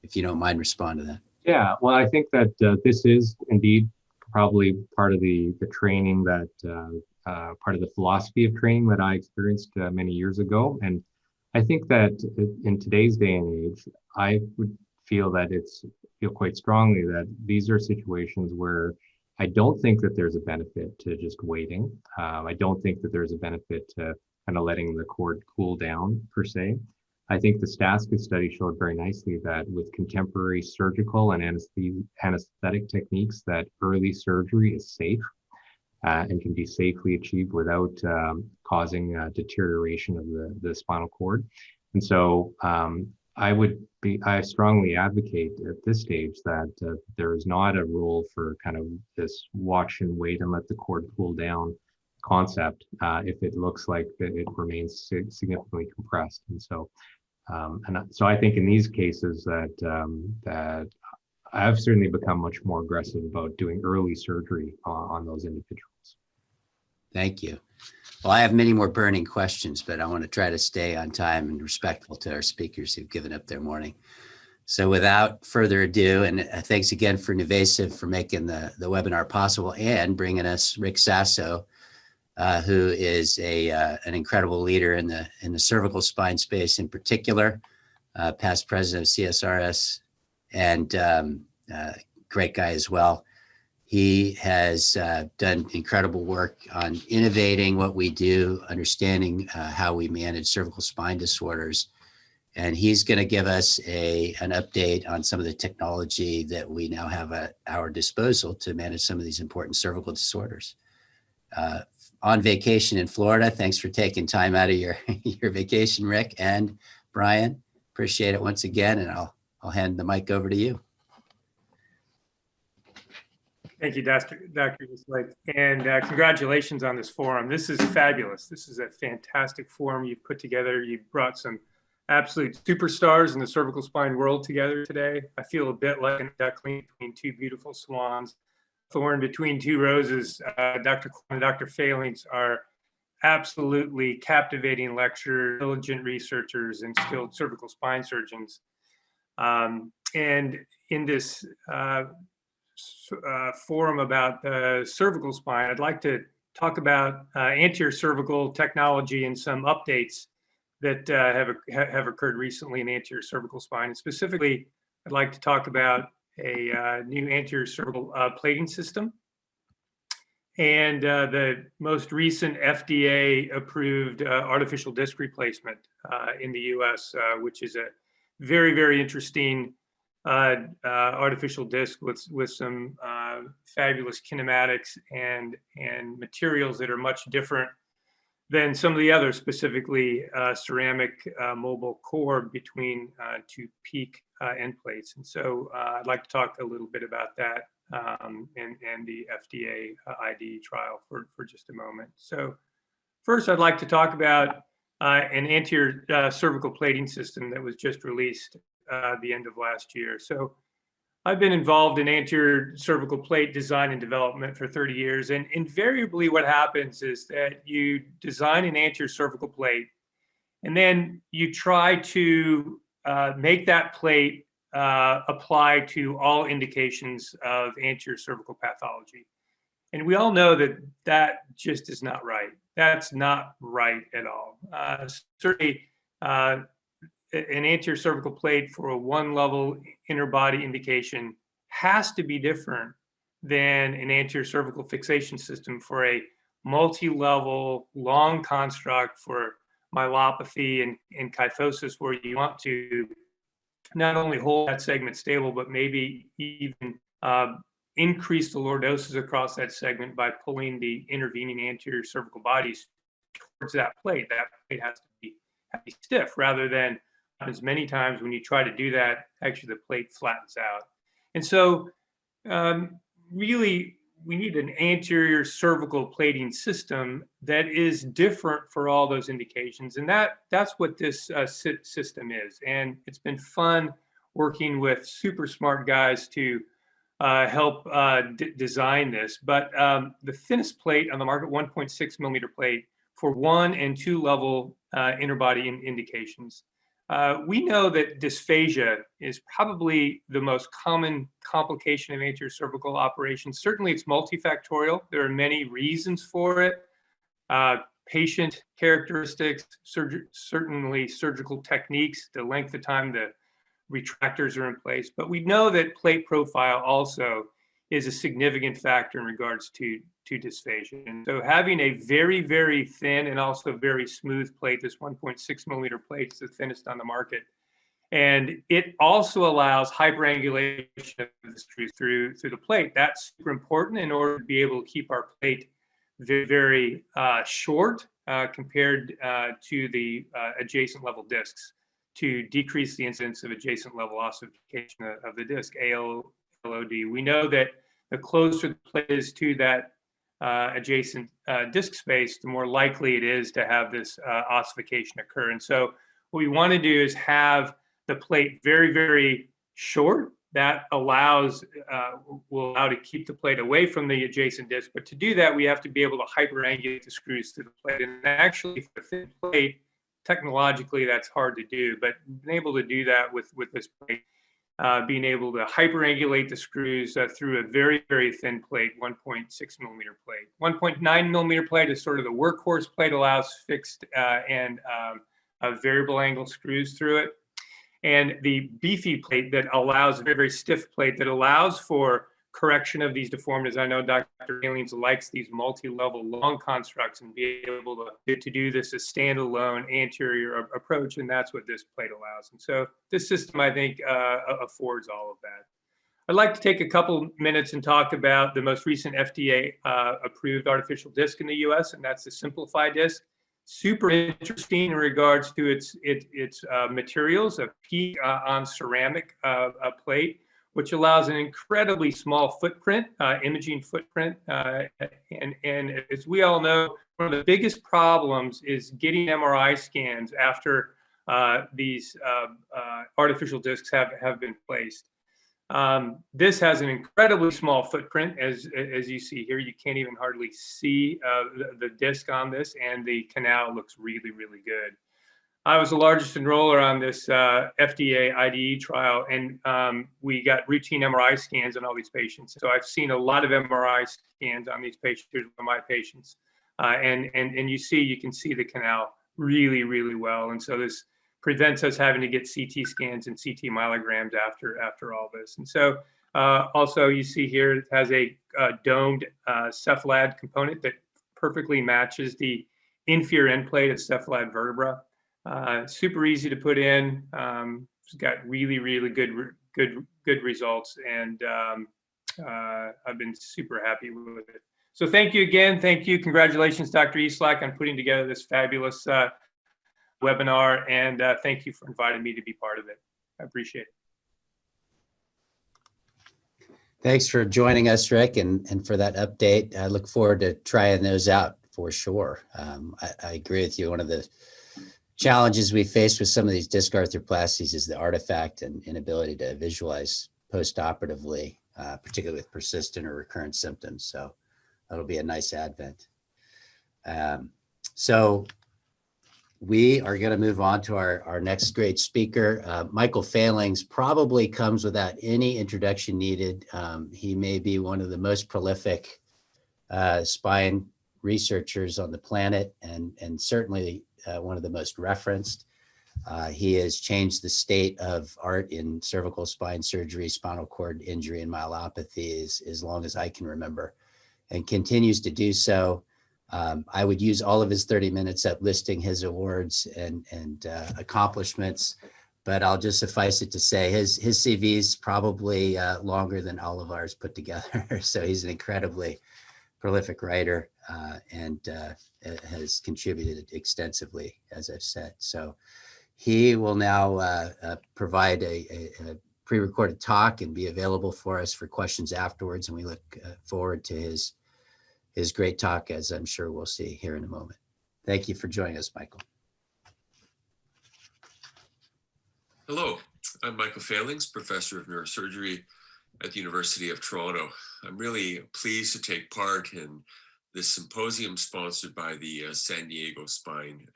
if you don't mind, respond to that. Yeah, well, I think that this is indeed probably part of the training that, part of the philosophy of training that I experienced many years ago. And I think that in today's day and age, I would feel quite strongly that these are situations where I don't think that there's a benefit to just waiting. I don't think that there's a benefit to kind of letting the cord cool down per se. I think the STASCA study showed very nicely that with contemporary surgical and anesthetic techniques, that early surgery is safe and can be safely achieved without causing deterioration of the spinal cord. And so I strongly advocate at this stage that there is not a rule for kind of this watch and wait and let the cord cool down concept if it looks like that it remains significantly compressed. And so so I think in these cases that I've certainly become much more aggressive about doing early surgery on those individuals. Thank you. Well, I have many more burning questions, but I want to try to stay on time and respectful to our speakers who've given up their morning. So without further ado, and thanks again for NuVasive for making the webinar possible and bringing us Rick Sasso, who is an incredible leader in the cervical spine space in particular, past president of CSRS, and great guy as well. He has done incredible work on innovating what we do, understanding how we manage cervical spine disorders. And he's going to give us an update on some of the technology that we now have at our disposal to manage some of these important cervical disorders. On vacation in Florida, thanks for taking time out of your vacation, Rick and Brian. Appreciate it once again, and I'll hand the mic over to you. Thank you, Dr. Lec, and congratulations on this forum. This is fabulous. This is a fantastic forum you've put together. You've brought some absolute superstars in the cervical spine world together today. I feel a bit like a duckling between two beautiful swans, thorn between two roses. Dr. Kwon and Dr. Fehlings are absolutely captivating lecturers, diligent researchers, and skilled cervical spine surgeons. And in this forum about the cervical spine, I'd like to talk about anterior cervical technology and some updates that have occurred recently in the anterior cervical spine. And specifically, I'd like to talk about a new anterior cervical plating system and the most recent FDA-approved artificial disc replacement in the U.S., which is a very, very interesting artificial disc with some fabulous kinematics and materials that are much different than some of the others, specifically ceramic mobile core between two peak end plates. And so I'd like to talk a little bit about that and the FDA IDE trial for just a moment. So first, I'd like to talk about an anterior cervical plating system that was just released the end of last year. So I've been involved in anterior cervical plate design and development for 30 years. And invariably what happens is that you design an anterior cervical plate, and then you try to make that plate apply to all indications of anterior cervical pathology. And we all know that that just is not right. That's not right at all. Certainly, an anterior cervical plate for a one-level inner body indication has to be different than an anterior cervical fixation system for a multi-level long construct for myelopathy and kyphosis, where you want to not only hold that segment stable, but maybe even increase the lordosis across that segment by pulling the intervening anterior cervical bodies towards that plate. That plate has to be stiff, rather than as many times when you try to do that, actually the plate flattens out. And so really, we need an anterior cervical plating system that is different for all those indications. And that's what this system is. And it's been fun working with super smart guys to help design this. But the thinnest plate on the market, 1.6 millimeter plate for 1 and 2 level inner body indications. We know that dysphagia is probably the most common complication of anterior cervical operations. Certainly, it's multifactorial. There are many reasons for it. Patient characteristics, certainly surgical techniques, the length of time the retractors are in place. But we know that plate profile also is a significant factor in regards to dysphagia. And so having a very, very thin and also very smooth plate, this 1.6 millimeter plate is the thinnest on the market. And it also allows hyperangulation of the screws through the plate. That's super important in order to be able to keep our plate very, very short compared to the adjacent level discs, to decrease the incidence of adjacent level ossification of the disc, ALOD. We know that the closer the plate is to that adjacent disc space, the more likely it is to have this ossification occur. And so what we want to do is have the plate very, very short. That will allow to keep the plate away from the adjacent disc. But to do that, we have to be able to hyperangulate the screws to the plate. And actually, for a thin plate, technologically, that's hard to do. But we've been able to do that with this plate. Being able to hyperangulate the screws through a very, very thin plate, 1.6 millimeter plate. 1.9 millimeter plate is sort of the workhorse plate, allows fixed and variable angle screws through it. And the beefy plate that allows, a very, very stiff plate that allows for correction of these deformities. I know Dr. Fehlings likes these multi-level long constructs and be able to do this as standalone anterior approach, and that's what this plate allows. And so this system, I think, affords all of that. I'd like to take a couple minutes and talk about the most recent FDA approved artificial disc in the US, and that's the Simplified disc. Super interesting in regards to its materials, a peak on ceramic plate, which allows an incredibly small footprint, imaging footprint. And as we all know, one of the biggest problems is getting MRI scans after these artificial discs have been placed. This has an incredibly small footprint, as you see here. You can't even hardly see the disc on this, and the canal looks really, really good. I was the largest enroller on this FDA IDE trial, and we got routine MRI scans on all these patients. So I've seen a lot of MRI scans on these patients, my patients, and you can see the canal really, really well. And so this prevents us having to get CT scans and CT myelograms after all this. And so also you see here it has a domed cephalad component that perfectly matches the inferior end plate of cephalad vertebra. Super easy to put in. It's got really, really good results, and I've been super happy with it. So thank you again. Thank you. Congratulations, Dr. Eastlack, on putting together this fabulous webinar, and thank you for inviting me to be part of it. I appreciate it. Thanks for joining us, Rick, and for that update. I look forward to trying those out for sure. I agree with you. One of the challenges we face with some of these disc arthroplasties is the artifact and inability to visualize post-operatively, particularly with persistent or recurrent symptoms. So that'll be a nice advent. So we are going to move on to our next great speaker. Michael Fehlings probably comes without any introduction needed. He may be one of the most prolific spine researchers on the planet, and certainly one of the most referenced. He has changed the state of art in cervical spine surgery, spinal cord injury, and myelopathy as long as I can remember, and continues to do so. I would use all of his 30 minutes up listing his awards and accomplishments, but I'll just suffice it to say his CV is probably longer than all of ours put together. So he's an incredibly prolific writer and has contributed extensively, as I've said. So he will now provide a pre-recorded talk and be available for us for questions afterwards. And we look forward to his great talk, as I'm sure we'll see here in a moment. Thank you for joining us, Michael. Hello, I'm Michael Fehlings, Professor of Neurosurgery at the University of Toronto. I'm really pleased to take part in this symposium sponsored by the San Diego Spine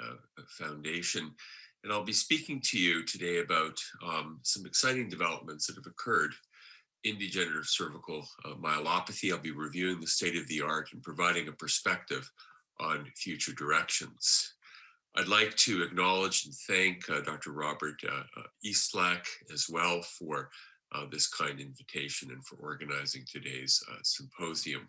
Foundation. And I'll be speaking to you today about some exciting developments that have occurred in degenerative cervical myelopathy. I'll be reviewing the state of the art and providing a perspective on future directions. I'd like to acknowledge and thank Dr. Robert Eastlack as well for this kind invitation and for organizing today's symposium.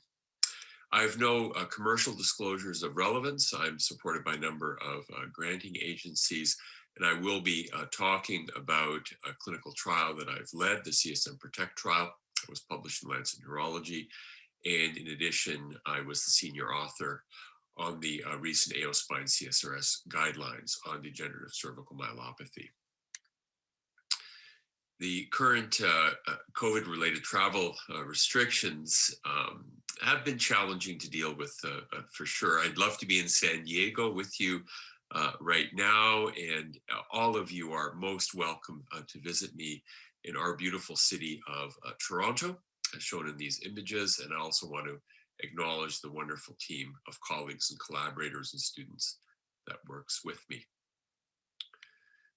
I have no commercial disclosures of relevance. I'm supported by a number of granting agencies, and I will be talking about a clinical trial that I've led, the CSM Protect trial. It was published in Lancet Neurology. And in addition, I was the senior author on the recent AO Spine CSRS guidelines on degenerative cervical myelopathy. The current COVID-related travel restrictions have been challenging to deal with for sure. I'd love to be in San Diego with you right now, and all of you are most welcome to visit me in our beautiful city of Toronto, as shown in these images. And I also want to acknowledge the wonderful team of colleagues and collaborators and students that works with me.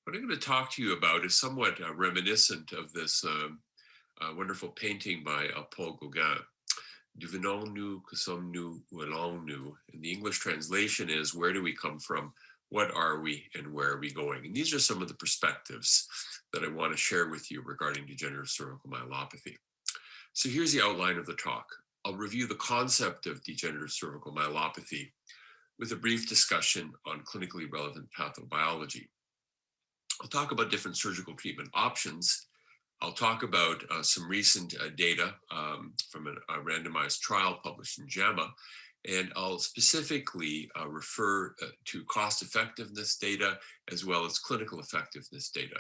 What I'm going to talk to you about is somewhat reminiscent of this wonderful painting by Paul Gauguin, Du venons-nous, que sommes-nous, où allons-nous? And the English translation is, where do we come from, what are we, and where are we going? And these are some of the perspectives that I want to share with you regarding degenerative cervical myelopathy. So here's the outline of the talk. I'll review the concept of degenerative cervical myelopathy with a brief discussion on clinically relevant pathobiology. I'll talk about different surgical treatment options. I'll talk about some recent data from a randomized trial published in JAMA, and I'll specifically refer to cost effectiveness data as well as clinical effectiveness data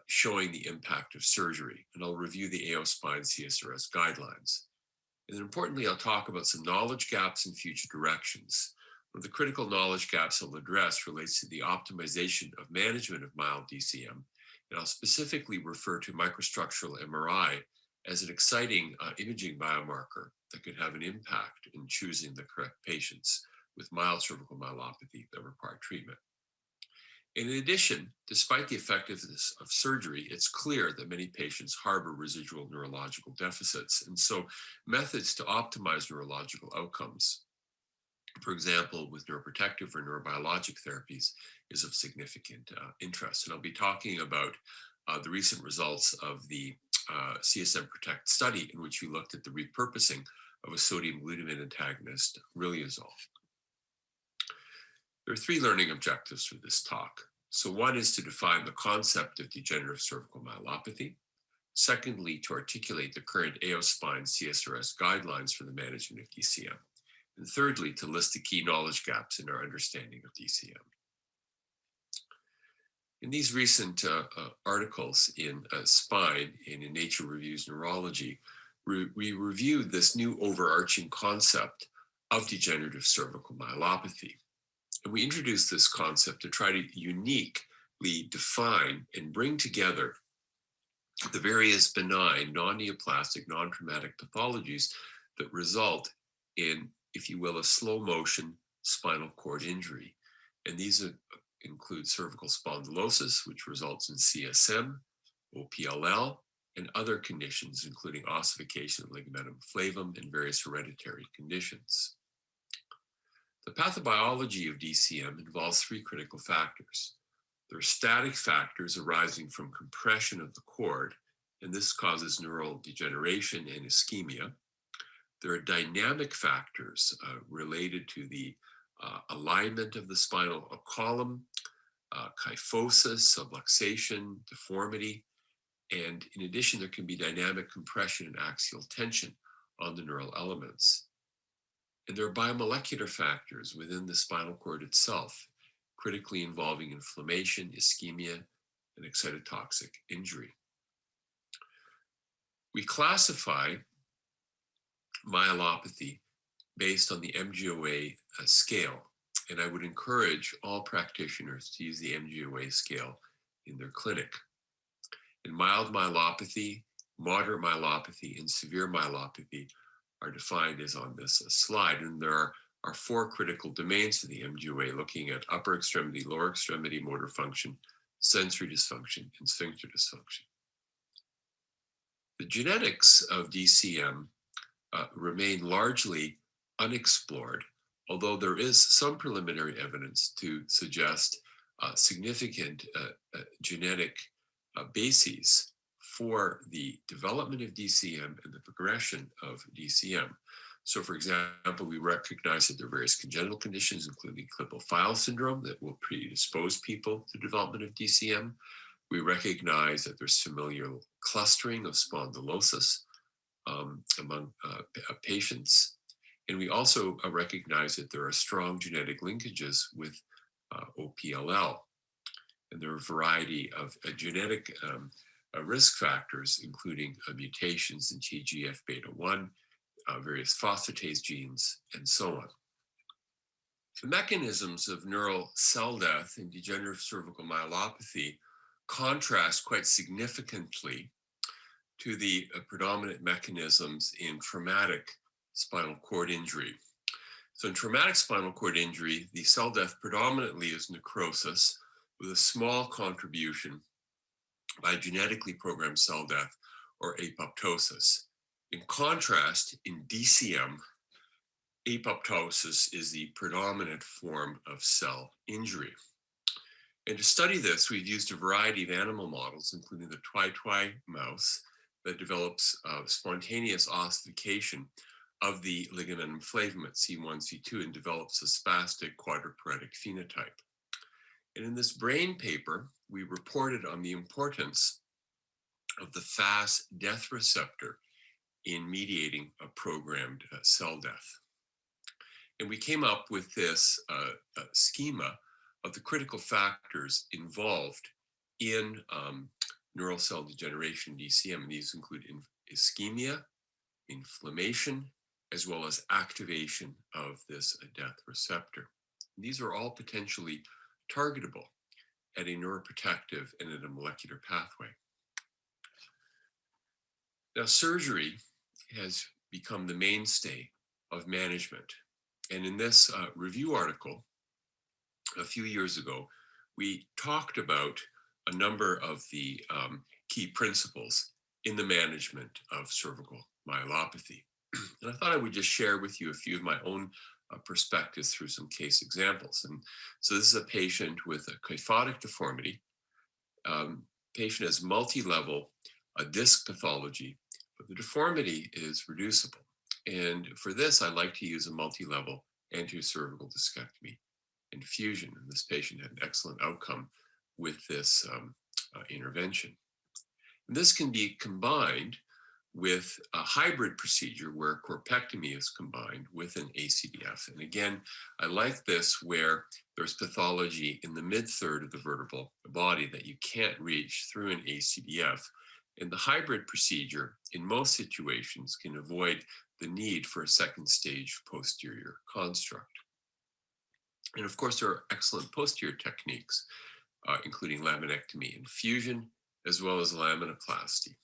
showing the impact of surgery. And I'll review the AO Spine CSRS guidelines. And then importantly, I'll talk about some knowledge gaps and future directions. One of the critical knowledge gaps I'll address relates to the optimization of management of mild DCM, and I'll specifically refer to microstructural MRI as an exciting imaging biomarker that could have an impact in choosing the correct patients with mild cervical myelopathy that require treatment. In addition, despite the effectiveness of surgery, it's clear that many patients harbor residual neurological deficits. And so methods to optimize neurological outcomes, for example, with neuroprotective or neurobiologic therapies, is of significant interest. And I'll be talking about the recent results of the CSM Protect study, in which we looked at the repurposing of a sodium glutamate antagonist, riluzole. There are three learning objectives for this talk. So one is to define the concept of degenerative cervical myelopathy. Secondly, to articulate the current AO Spine CSRS guidelines for the management of DCM. And thirdly, to list the key knowledge gaps in our understanding of DCM. In these recent articles in Spine and in Nature Reviews Neurology, we reviewed this new overarching concept of degenerative cervical myelopathy. And we introduced this concept to try to uniquely define and bring together the various benign, non-neoplastic, non-traumatic pathologies that result in, if you will, a slow motion spinal cord injury. And these include cervical spondylosis, which results in CSM, OPLL, and other conditions, including ossification of ligamentum flavum and various hereditary conditions. The pathobiology of DCM involves three critical factors. There are static factors arising from compression of the cord, and this causes neural degeneration and ischemia. There are dynamic factors related to the alignment of the spinal column, kyphosis, subluxation, deformity, and in addition, there can be dynamic compression and axial tension on the neural elements. And there are biomolecular factors within the spinal cord itself, critically involving inflammation, ischemia, and excitotoxic injury. We classify myelopathy based on the MGOA scale, and I would encourage all practitioners to use the MGOA scale in their clinic. In mild myelopathy, moderate myelopathy, and severe myelopathy are defined as on this slide. And there are four critical domains of the MGOA, looking at upper extremity, lower extremity motor function, sensory dysfunction, and sphincter dysfunction. The genetics of DCM remain largely unexplored, although there is some preliminary evidence to suggest significant genetic bases for the development of DCM and the progression of DCM. So for example, we recognize that there are various congenital conditions, including Klippel-Feil syndrome, that will predispose people to development of DCM. We recognize that there's familial clustering of spondylosis among patients. And we also recognize that there are strong genetic linkages with OPLL. And there are a variety of genetic risk factors, including mutations in TGF-beta1, various phosphatase genes, and so on. The mechanisms of neural cell death in degenerative cervical myelopathy contrast quite significantly to the predominant mechanisms in traumatic spinal cord injury. So in traumatic spinal cord injury, the cell death predominantly is necrosis with a small contribution by genetically programmed cell death or apoptosis. In contrast, in DCM, apoptosis is the predominant form of cell injury. And to study this, we've used a variety of animal models, including the twai-twai mouse that develops spontaneous ossification of the ligamentum flavum at C1, C2 and develops a spastic quadriparetic phenotype. And in this brain paper, we reported on the importance of the FAS death receptor in mediating a programmed cell death. And we came up with this schema of the critical factors involved in neural cell degeneration, DCM. And these include ischemia, inflammation, as well as activation of this death receptor. And these are all potentially targetable at a neuroprotective and at a molecular pathway. Now, surgery has become the mainstay of management. And in this review article, a few years ago, we talked about a number of the key principles in the management of cervical myelopathy. And I thought I would just share with you a few of my own perspectives through some case examples. And so this is a patient with a kyphotic deformity. Patient has multi-level disc pathology, but the deformity is reducible. And for this, I like to use a multi-level anterior cervical discectomy and fusion. And this patient had an excellent outcome with this intervention. And this can be combined with a hybrid procedure where corpectomy is combined with an ACDF. And again, I like this where there's pathology in the mid-third of the vertebral body that you can't reach through an ACDF. And the hybrid procedure in most situations can avoid the need for a second stage posterior construct. And of course, there are excellent posterior techniques, including laminectomy and fusion, as well as laminoplasty.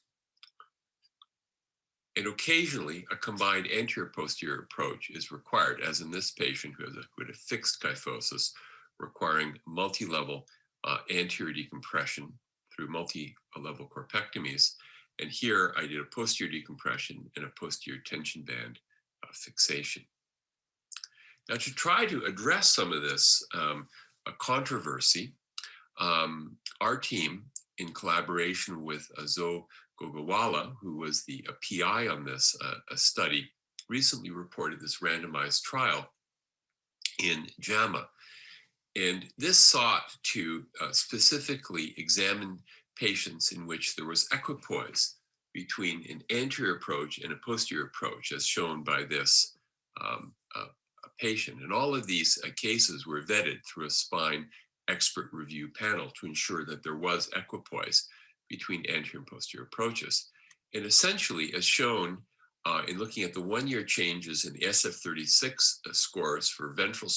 And occasionally, a combined anterior-posterior approach is required, as in this patient who had a fixed kyphosis, requiring multi-level anterior decompression through multi-level corpectomies. And here, I did a posterior decompression and a posterior tension band fixation. Now, to try to address some of this controversy, our team, in collaboration with Zoe Gogawala, who was the PI on this study, recently reported this randomized trial in JAMA. And this sought to specifically examine patients in which there was equipoise between an anterior approach and a posterior approach, as shown by this patient. And all of these cases were vetted through a spine expert review panel to ensure that there was equipoise between anterior and posterior approaches. And essentially, as shown in looking at the one-year changes in the SF-36 scores for ventral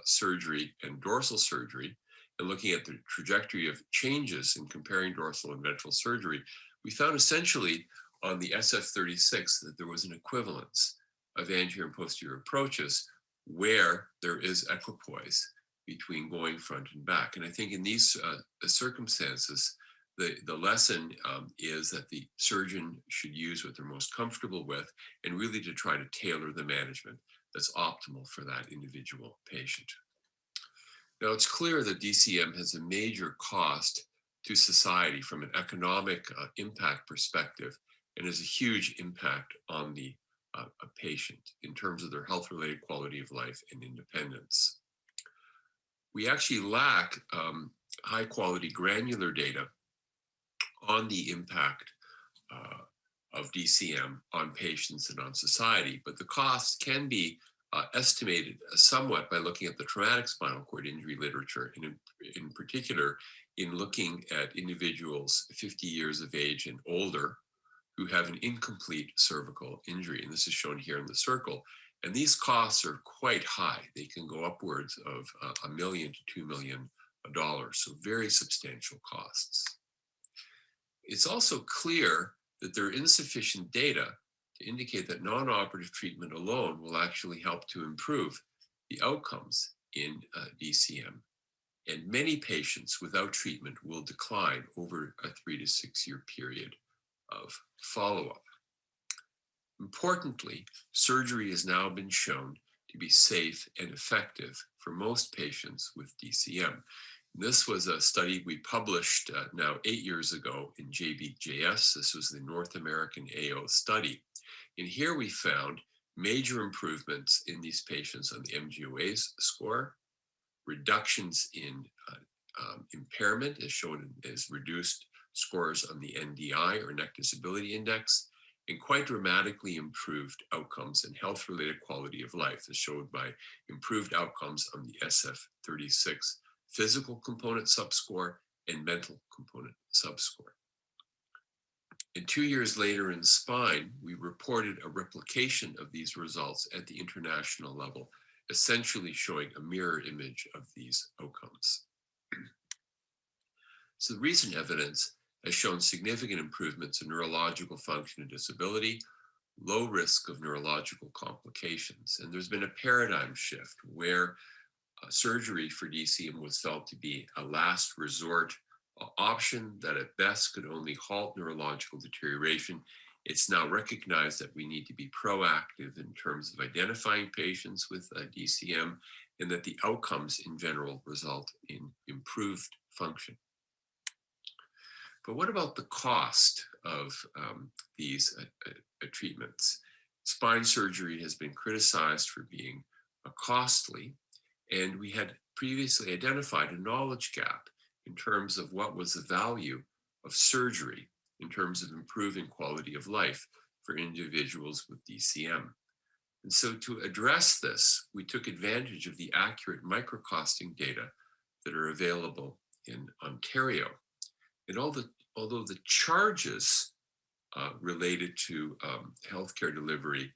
surgery and dorsal surgery, and looking at the trajectory of changes in comparing dorsal and ventral surgery, we found essentially on the SF-36 that there was an equivalence of anterior and posterior approaches where there is equipoise between going front and back. And I think in these circumstances, the lesson is that the surgeon should use what they're most comfortable with and really to try to tailor the management that's optimal for that individual patient. Now, it's clear that DCM has a major cost to society from an economic impact perspective and has a huge impact on the a patient in terms of their health-related quality of life and independence. We actually lack high-quality granular data on the impact of DCM on patients and on society, but the costs can be estimated somewhat by looking at the traumatic spinal cord injury literature, and in particular, in looking at individuals 50 years of age and older who have an incomplete cervical injury. And this is shown here in the circle. And these costs are quite high. They can go upwards of $1 million to $2 million, so very substantial costs. It's also clear that there are insufficient data to indicate that non-operative treatment alone will actually help to improve the outcomes in DCM. And many patients without treatment will decline over a 3 to 6 year period of follow-up. Importantly, surgery has now been shown to be safe and effective for most patients with DCM. This was a study we published now 8 years ago in JBJS. This was the North American AO study. And here we found major improvements in these patients on the MGOA's score, reductions in impairment as shown as reduced scores on the NDI or Neck Disability Index, and quite dramatically improved outcomes and health-related quality of life as showed by improved outcomes on the SF-36 physical component subscore and mental component subscore. And 2 years later in spine, we reported a replication of these results at the international level, essentially showing a mirror image of these outcomes. So the recent evidence has shown significant improvements in neurological function and disability, low risk of neurological complications. And there's been a paradigm shift where surgery for DCM was felt to be a last resort option that at best could only halt neurological deterioration. It's now recognized that we need to be proactive in terms of identifying patients with DCM, and that the outcomes in general result in improved function. But what about the cost of these treatments? Spine surgery has been criticized for being costly, and we had previously identified a knowledge gap in terms of what was the value of surgery in terms of improving quality of life for individuals with DCM. And so to address this, we took advantage of the accurate microcosting data that are available in Ontario. And although the charges related to healthcare delivery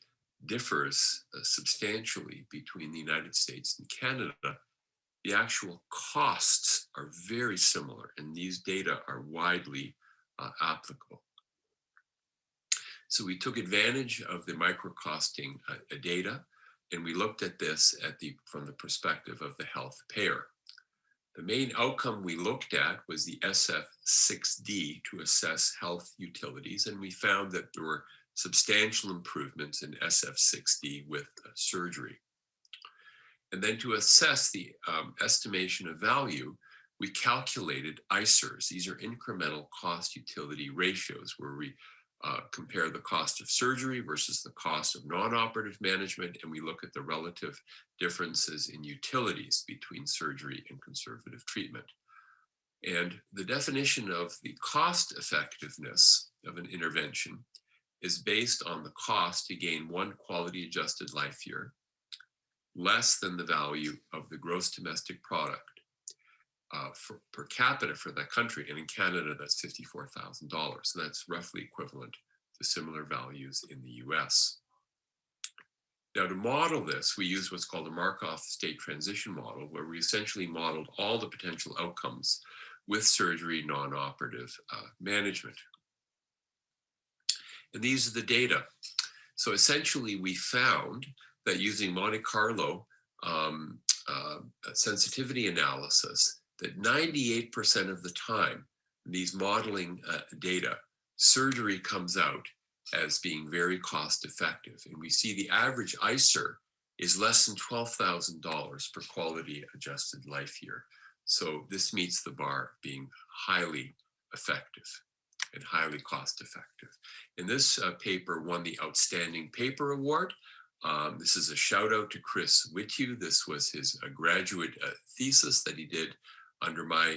differs substantially between the United States and Canada, the actual costs are very similar, and these data are widely applicable. So we took advantage of the microcosting data, and we looked at this from the perspective of the health payer. The main outcome we looked at was the SF6D to assess health utilities, and we found that there were substantial improvements in SF6D with surgery. And then to assess the estimation of value, we calculated ICERs. These are incremental cost utility ratios, where we compare the cost of surgery versus the cost of non-operative management, and we look at the relative differences in utilities between surgery and conservative treatment. And the definition of the cost effectiveness of an intervention is based on the cost to gain one quality adjusted life year less than the value of the gross domestic product per capita for that country. And in Canada, that's $54,000. So that's roughly equivalent to similar values in the US. Now, to model this, we use what's called a Markov state transition model, where we essentially modeled all the potential outcomes with surgery, non-operative management. And these are the data. So essentially, we found that using Monte Carlo sensitivity analysis, that 98% of the time, these modeling data, surgery comes out as being very cost effective. And we see the average ICER is less than $12,000 per quality adjusted life year. So this meets the bar being highly effective and highly cost effective. And this paper won the Outstanding Paper Award. This is a shout out to Chris Whittew. This was his graduate thesis that he did under my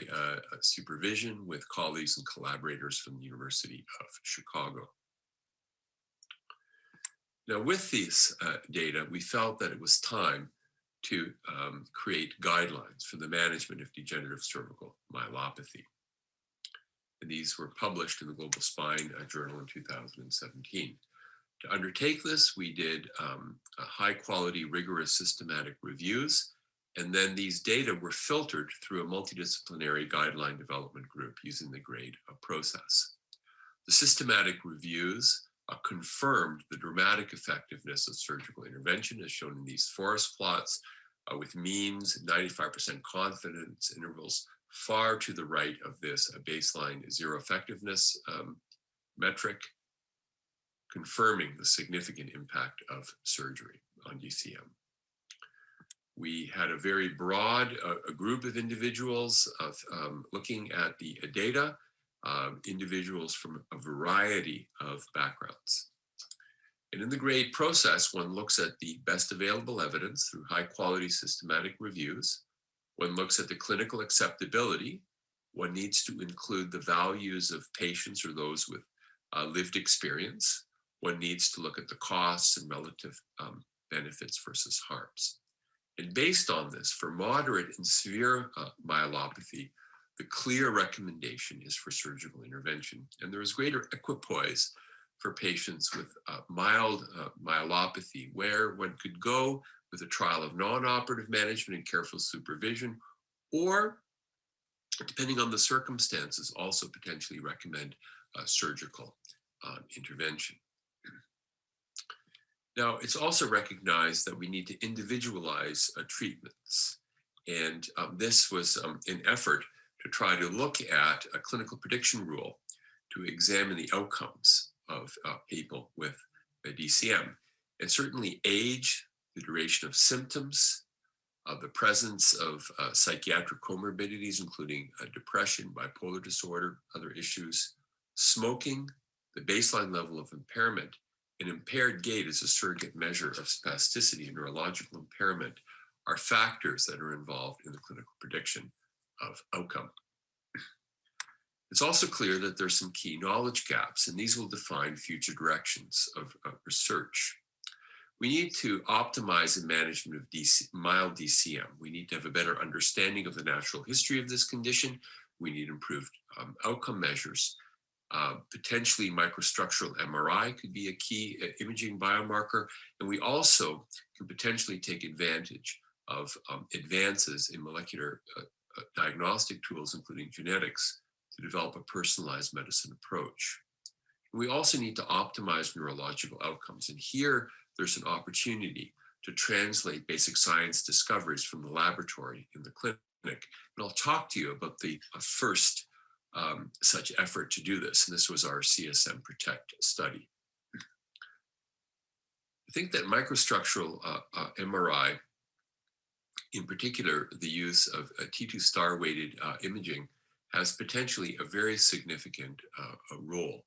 supervision with colleagues and collaborators from the University of Chicago. Now, with these data, we felt that it was time to create guidelines for the management of degenerative cervical myelopathy. And these were published in the Global Spine Journal in 2017. To undertake this, we did high quality, rigorous systematic reviews. And then these data were filtered through a multidisciplinary guideline development group using the GRADE process. The systematic reviews confirmed the dramatic effectiveness of surgical intervention, as shown in these forest plots, with means, 95% confidence intervals, far to the right of this baseline zero effectiveness metric, confirming the significant impact of surgery on DCM. We had a very broad group of individuals looking at the data, individuals from a variety of backgrounds. And in the GRADE process, one looks at the best available evidence through high quality systematic reviews. One looks at the clinical acceptability. One needs to include the values of patients or those with lived experience. One needs to look at the costs and relative benefits versus harms. And based on this, for moderate and severe myelopathy, the clear recommendation is for surgical intervention. And there is greater equipoise for patients with mild myelopathy, where one could go with a trial of non-operative management and careful supervision, or, depending on the circumstances, also potentially recommend surgical intervention. Now, it's also recognized that we need to individualize treatments. And this was an effort to try to look at a clinical prediction rule to examine the outcomes of people with DCM. And certainly age, the duration of symptoms, the presence of psychiatric comorbidities, including depression, bipolar disorder, other issues, smoking, the baseline level of impairment, and impaired gait as a surrogate measure of spasticity and neurological impairment are factors that are involved in the clinical prediction of outcome. It's also clear that there's some key knowledge gaps, and these will define future directions of research. We need to optimize the management of mild DCM. We need to have a better understanding of the natural history of this condition. We need improved outcome measures. Potentially microstructural MRI could be a key imaging biomarker. And we also can potentially take advantage of advances in molecular diagnostic tools, including genetics, to develop a personalized medicine approach. And we also need to optimize neurological outcomes. And here, there's an opportunity to translate basic science discoveries from the laboratory in the clinic. And I'll talk to you about the first such effort to do this. And this was our CSM Protect study. I think that microstructural MRI, in particular, the use of T2 star weighted imaging, has potentially a very significant role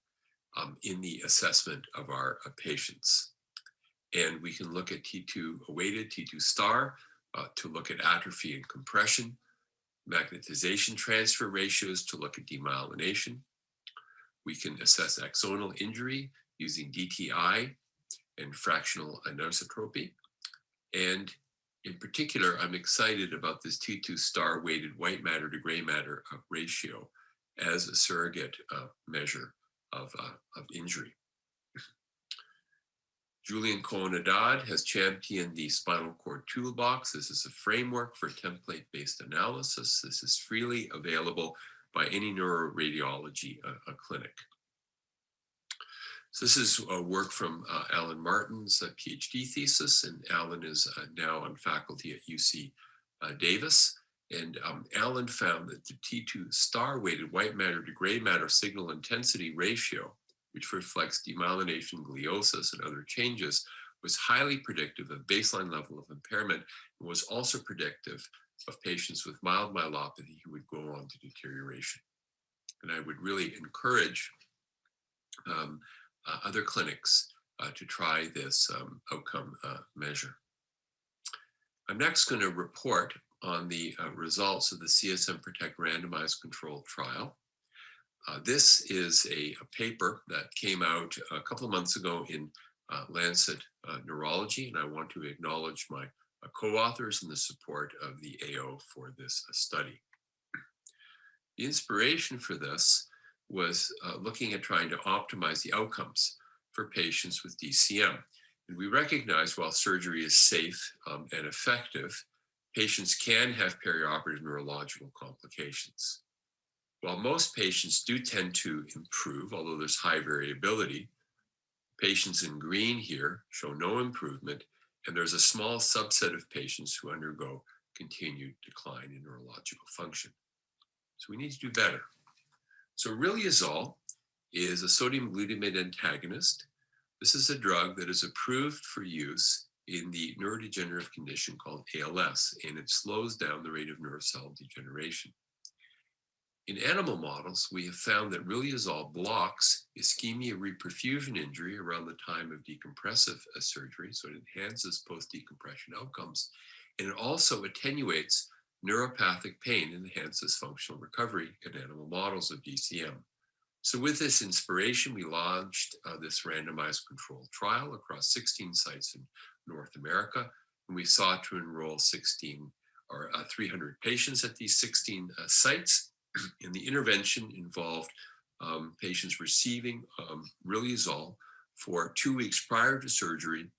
in the assessment of our patients. And we can look at T2 weighted, T2 star, to look at atrophy and compression, magnetization transfer ratios to look at demyelination. We can assess axonal injury using DTI and fractional anisotropy. And in particular, I'm excited about this T2 star weighted white matter to gray matter ratio as a surrogate measure of injury. Julian Kwon has championed the spinal cord toolbox. This is a framework for template-based analysis. This is freely available by any neuroradiology clinic. So this is work from Alan Martin's PhD thesis, and Alan is now on faculty at UC Davis. And Alan found that the T2 star weighted white matter to gray matter signal intensity ratio, which reflects demyelination, gliosis, and other changes, was highly predictive of baseline level of impairment and was also predictive of patients with mild myelopathy who would go on to deterioration. And I would really encourage other clinics to try this outcome measure. I'm next going to report on the results of the CSM Protect randomized controlled trial. This is a paper that came out a couple of months ago in Lancet Neurology, and I want to acknowledge my co-authors and the support of the AO for this study. The inspiration for this was looking at trying to optimize the outcomes for patients with DCM. And we recognize while surgery is safe and effective, patients can have perioperative neurological complications. While most patients do tend to improve, although there's high variability, patients in green here show no improvement, and there's a small subset of patients who undergo continued decline in neurological function. So we need to do better. So riluzole is a sodium glutamate antagonist. This is a drug that is approved for use in the neurodegenerative condition called ALS, and it slows down the rate of nerve cell degeneration. In animal models, we have found that riluzole blocks ischemia reperfusion injury around the time of decompressive surgery, so it enhances post-decompression outcomes, and it also attenuates neuropathic pain and enhances functional recovery in animal models of DCM. So with this inspiration, we launched this randomized controlled trial across 16 sites in North America, and we sought to enroll 300 patients at these 16 sites. And the intervention involved patients receiving riluzole for 2 weeks prior to surgery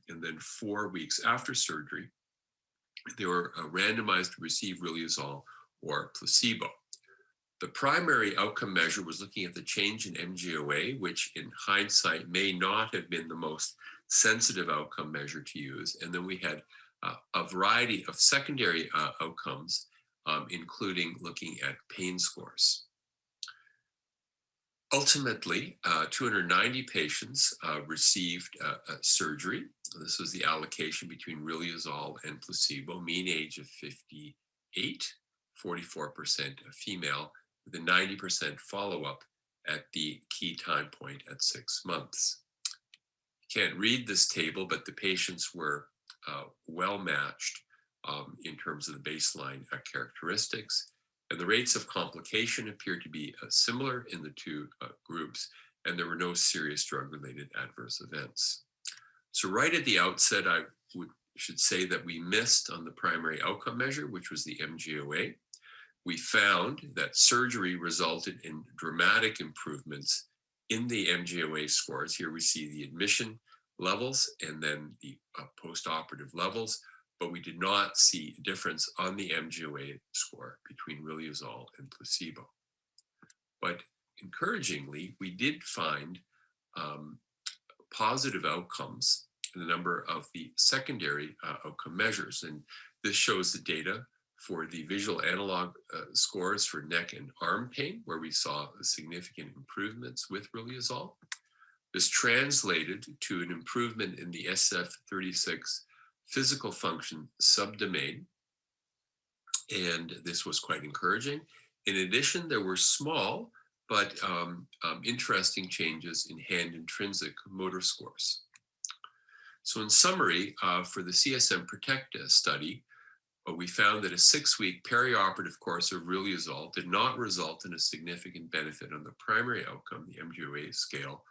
and then 4 weeks after surgery. They were randomized to receive riluzole or placebo. The primary outcome measure was looking at the change in MGOA, which in hindsight may not have been the most sensitive outcome measure to use. And then we had a variety of secondary outcomes, including looking at pain scores. Ultimately, 290 patients received surgery. This was the allocation between riluzole and placebo, mean age of 58, 44% female, with a 90% follow-up at the key time point at 6 months. You can't read this table, but the patients were well matched in terms of the baseline characteristics. And the rates of complication appear to be similar in the two groups, and there were no serious drug-related adverse events. So right at the outset, I should say that we missed on the primary outcome measure, which was the MGOA. We found that surgery resulted in dramatic improvements in the MGOA scores. Here we see the admission levels and then the postoperative levels, but we did not see a difference on the MGOA score between riluzole and placebo. But encouragingly, we did find positive outcomes in a number of the secondary outcome measures. And this shows the data for the visual analog scores for neck and arm pain, where we saw significant improvements with riluzole. This translated to an improvement in the SF-36 physical function subdomain, and this was quite encouraging. In addition, there were small but interesting changes in hand intrinsic motor scores. So in summary, for the CSM Protect study, we found that a 6-week perioperative course of riluzole did not result in a significant benefit on the primary outcome, the MGOA scale,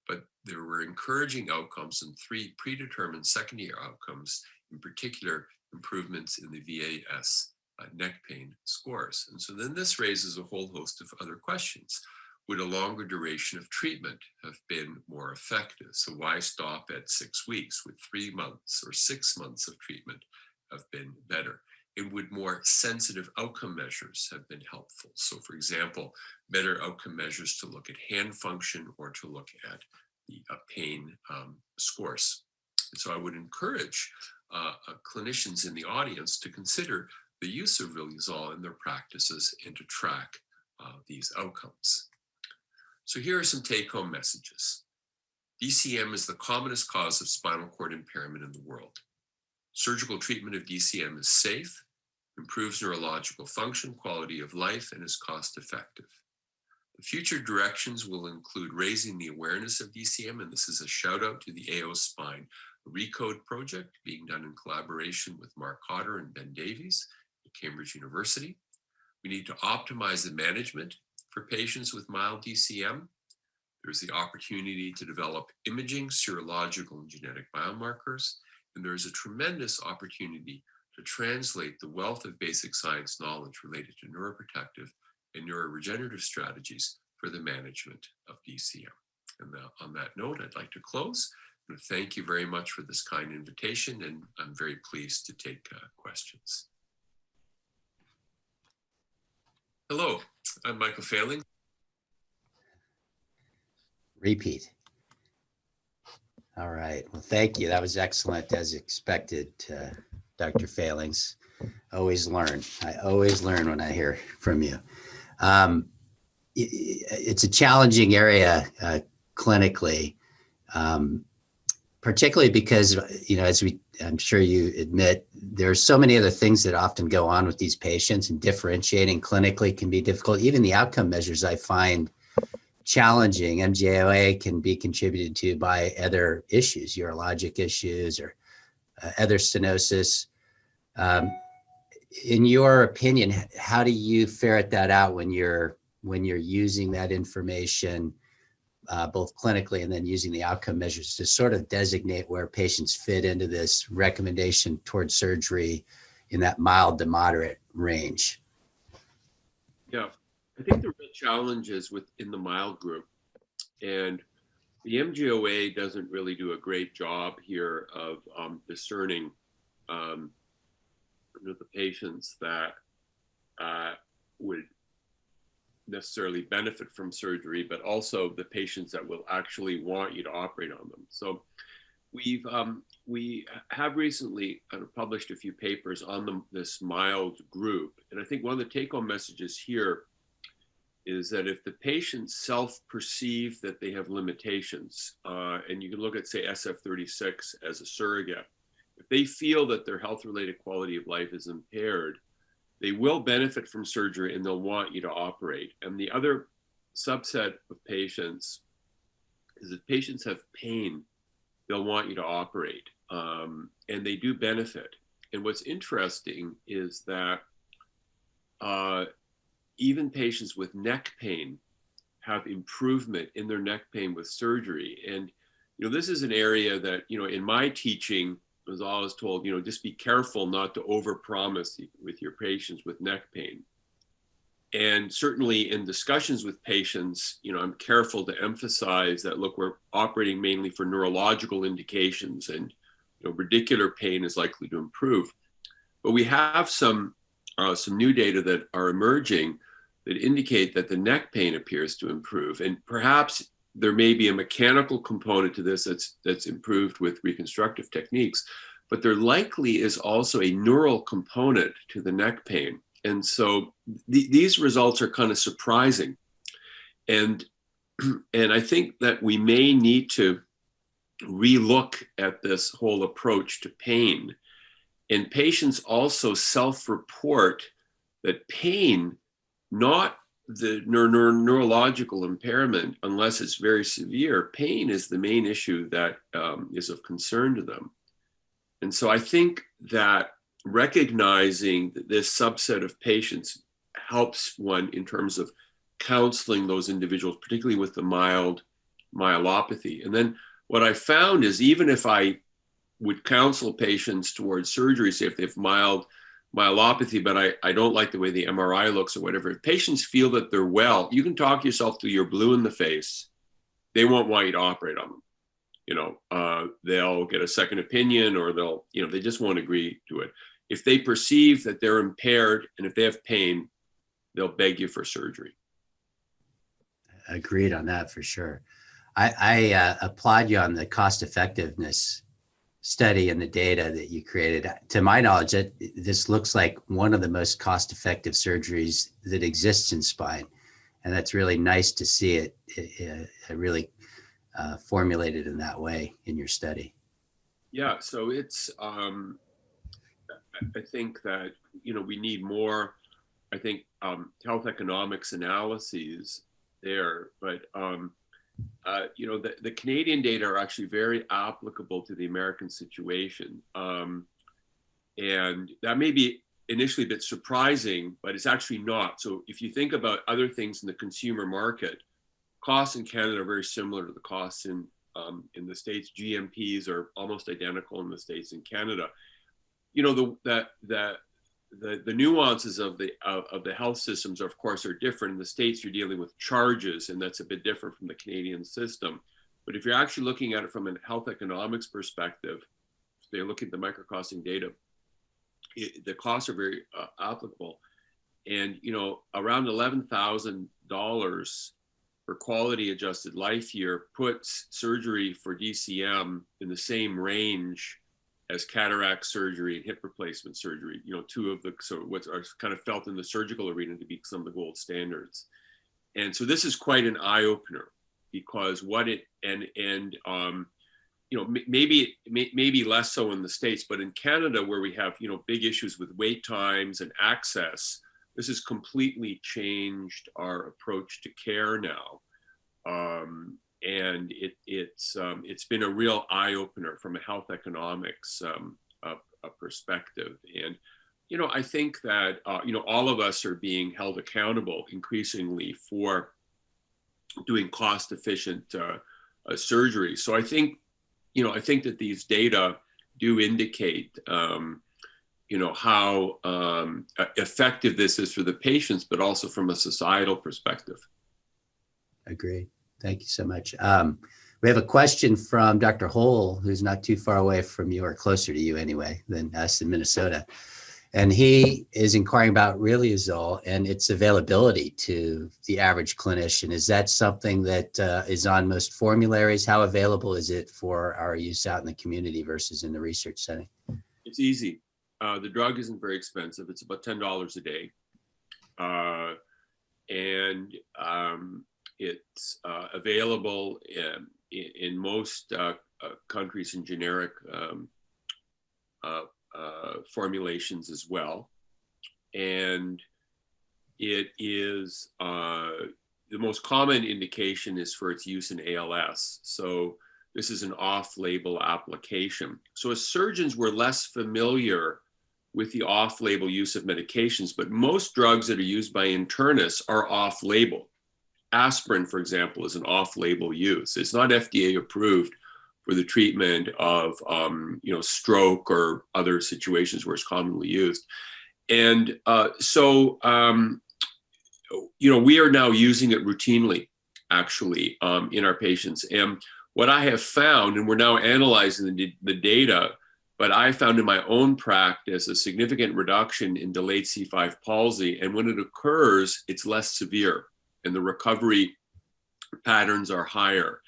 but there were encouraging outcomes in 3 predetermined secondary outcomes, in particular improvements in the VAS neck pain scores. And so then this raises a whole host of other questions. Would a longer duration of treatment have been more effective? So why stop at 6 weeks? Would 3 months or 6 months of treatment have been better? And would more sensitive outcome measures have been helpful? So for example, better outcome measures to look at hand function or to look at the pain scores. And so I would encourage clinicians in the audience to consider the use of riluzole in their practices and to track these outcomes. So here are some take-home messages. DCM is the commonest cause of spinal cord impairment in the world. Surgical treatment of DCM is safe, improves neurological function, quality of life, and is cost-effective. The future directions will include raising the awareness of DCM, and this is a shout out to the AO Spine Recode project being done in collaboration with Mark Cotter and Ben Davies at Cambridge University. We need to optimize the management for patients with mild DCM. There's the opportunity to develop imaging, serological, and genetic biomarkers, and there's a tremendous opportunity to translate the wealth of basic science knowledge related to neuroprotective and neuroregenerative strategies for the management of DCM. And on that note, I'd like to close. And thank you very much for this kind invitation, and I'm very pleased to take questions. Hello, I'm Michael Fehlings. Repeat. All right. Well, thank you. That was excellent, as expected, Dr. Fehlings. Always learn. I always learn when I hear from you. It's a challenging area clinically, particularly because, as I'm sure you admit, there are so many other things that often go on with these patients, and differentiating clinically can be difficult. Even the outcome measures I find challenging. MGOA can be contributed to by other issues, urologic issues or other stenosis. In your opinion, how do you ferret that out when you're using that information, both clinically and then using the outcome measures to sort of designate where patients fit into this recommendation towards surgery in that mild to moderate range? Yeah, I think the real challenge is within the mild group, and the MGOA doesn't really do a great job here of discerning the patients that would necessarily benefit from surgery, but also the patients that will actually want you to operate on them. So we have recently kind of published a few papers on this mild group, and I think one of the take-home messages here is that if the patients self-perceive that they have limitations, and you can look at, say, SF36 as a surrogate, if they feel that their health-related quality of life is impaired, they will benefit from surgery and they'll want you to operate. And the other subset of patients is if patients have pain, they'll want you to operate, and they do benefit. And what's interesting is that even patients with neck pain have improvement in their neck pain with surgery. And, this is an area that, in my teaching, I was always told, just be careful not to overpromise with your patients with neck pain. And certainly in discussions with patients, I'm careful to emphasize that, look, we're operating mainly for neurological indications, and, radicular pain is likely to improve. But we have some new data that are emerging that indicate that the neck pain appears to improve. And perhaps there may be a mechanical component to this that's improved with reconstructive techniques, but there likely is also a neural component to the neck pain. And so these results are kind of surprising. And I think that we may need to relook at this whole approach to pain. And patients also self-report that pain, not the neurological impairment, unless it's very severe, pain is the main issue that is of concern to them. And so I think that recognizing that this subset of patients helps one in terms of counseling those individuals, particularly with the mild myelopathy. And then what I found is, even if I would counsel patients towards surgery, say if they have mild myelopathy, but I don't like the way the MRI looks or whatever, if patients feel that they're well, you can talk yourself till you're blue in the face. They won't want you to operate on them. They'll get a second opinion, or they just won't agree to it. If they perceive that they're impaired and if they have pain, they'll beg you for surgery. Agreed on that for sure. I applaud you on the cost effectiveness study and the data that you created. To my knowledge, this looks like one of the most cost effective surgeries that exists in spine. And that's really nice to see it really formulated in that way in your study. Yeah, so it's, I think that, we need more, I think, health economics analyses there, but, the Canadian data are actually very applicable to the American situation. And that may be initially a bit surprising, but it's actually not. So if you think about other things in the consumer market, costs in Canada are very similar to the costs in the States. GMPs are almost identical in the States and Canada. The nuances of the health systems, of course, are different. In the States, you're dealing with charges, and that's a bit different from the Canadian system. But if you're actually looking at it from a health economics perspective, if they look at the microcosting data, the costs are very applicable. And, around $11,000 for quality adjusted life year puts surgery for DCM in the same range as cataract surgery and hip replacement surgery, two of the what are kind of felt in the surgical arena to be some of the gold standards. And so this is quite an eye opener, because maybe less so in the States, but in Canada, where we have, big issues with wait times and access, this has completely changed our approach to care now. And it's been a real eye opener from a health economics perspective. And, I think that, all of us are being held accountable increasingly for doing cost efficient surgery. So I think that these data do indicate, how effective this is for the patients, but also from a societal perspective. Agreed. Thank you so much. We have a question from Dr. Hole, who's not too far away from you, or closer to you anyway than us in Minnesota. And he is inquiring about riluzole and its availability to the average clinician. Is that something that is on most formularies? How available is it for our use out in the community versus in the research setting? It's easy. The drug isn't very expensive. It's about $10 a day. And it's available in most countries in generic formulations as well. And it is, the most common indication is for its use in ALS. So this is an off-label application. So as surgeons, we're less familiar with the off-label use of medications, but most drugs that are used by internists are off-label. Aspirin, for example, is an off-label use. It's not FDA approved for the treatment of stroke or other situations where it's commonly used. And we are now using it routinely, actually, in our patients. And what I have found, and we're now analyzing the data, but I found in my own practice a significant reduction in delayed C5 palsy. And when it occurs, it's less severe and the recovery patterns are higher.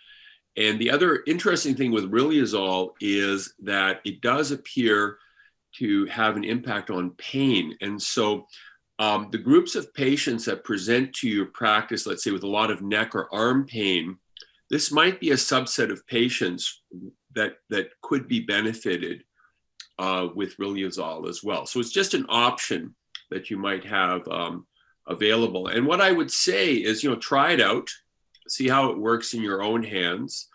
And the other interesting thing with riluzole is that it does appear to have an impact on pain. And so the groups of patients that present to your practice, let's say with a lot of neck or arm pain, this might be a subset of patients that could be benefited with riluzole as well. So it's just an option that you might have available. And what I would say is, try it out, see how it works in your own hands.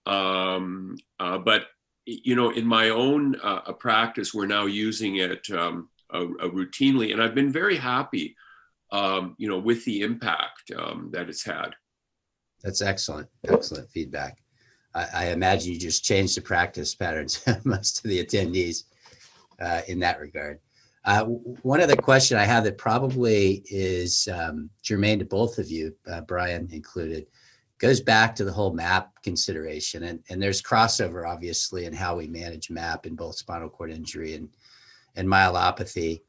But in my own practice, we're now using it routinely, and I've been very happy, with the impact that it's had. That's excellent feedback. I imagine you just changed the practice patterns of most of the attendees in that regard. One other question I have that probably is germane to both of you, Brian included, goes back to the whole MAP consideration. And there's crossover, obviously, in how we manage MAP in both spinal cord injury and myelopathy.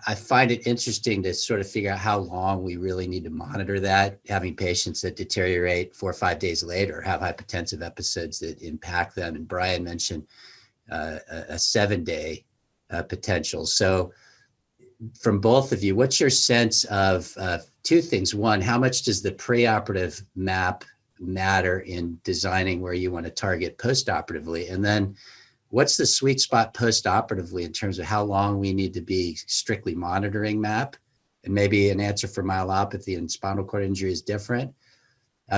I find it interesting to sort of figure out how long we really need to monitor that, having patients that deteriorate 4 or 5 days later, have hypotensive episodes that impact them. And Brian mentioned a 7-day potential. So from both of you, what's your sense of two things? One, how much does the preoperative MAP matter in designing where you want to target postoperatively? And then what's the sweet spot postoperatively in terms of how long we need to be strictly monitoring MAP? And maybe an answer for myelopathy and spinal cord injury is different,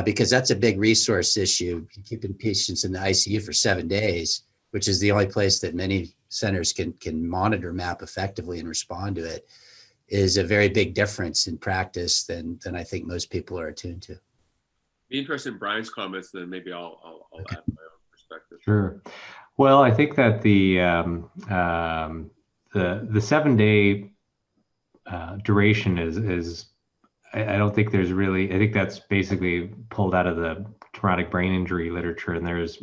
because that's a big resource issue. Keeping patients in the ICU for 7 days, which is the only place that many centers can monitor MAP effectively and respond to it, is a very big difference in practice than I think most people are attuned to. Be interested in Brian's comments, then maybe I'll add my own perspective. Sure. Well, I think that the 7-day duration is I don't think there's really, I think that's basically pulled out of the traumatic brain injury literature, and there's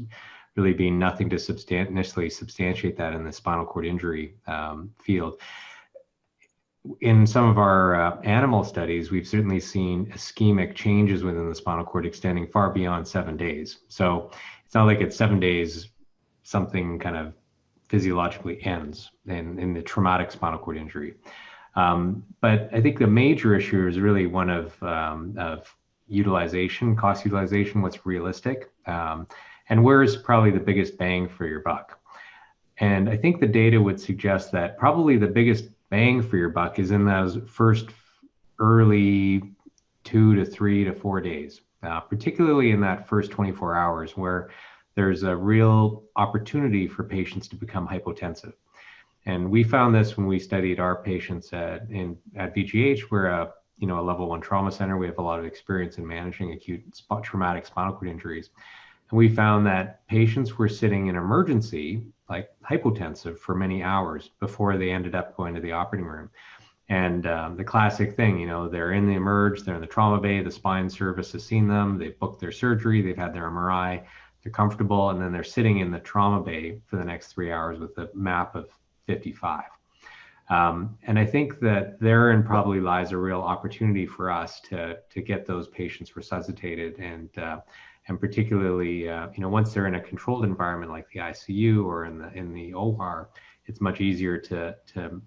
really been nothing to initially substantiate that in the spinal cord injury field. In some of our animal studies, we've certainly seen ischemic changes within the spinal cord extending far beyond 7 days. So it's not like it's 7 days, something kind of physiologically ends in the traumatic spinal cord injury. But I think the major issue is really one of utilization, cost utilization, what's realistic, and where's probably the biggest bang for your buck. And I think the data would suggest that probably the biggest bang for your buck is in those first early 2 to 3 to 4 days, particularly in that first 24 hours where there's a real opportunity for patients to become hypotensive. And we found this when we studied our patients at VGH. We're a level 1 trauma center. We have a lot of experience in managing acute traumatic spinal cord injuries. And we found that patients were sitting in emergency, like hypotensive, for many hours before they ended up going to the operating room. And the classic thing, they're in the emerge, they're in the trauma bay, the spine service has seen them, they've booked their surgery, they've had their MRI, they're comfortable, and then they're sitting in the trauma bay for the next 3 hours with a MAP of 55. And I think that therein probably lies a real opportunity for us to get those patients resuscitated, and particularly once they're in a controlled environment like the ICU or in the OR, it's much easier to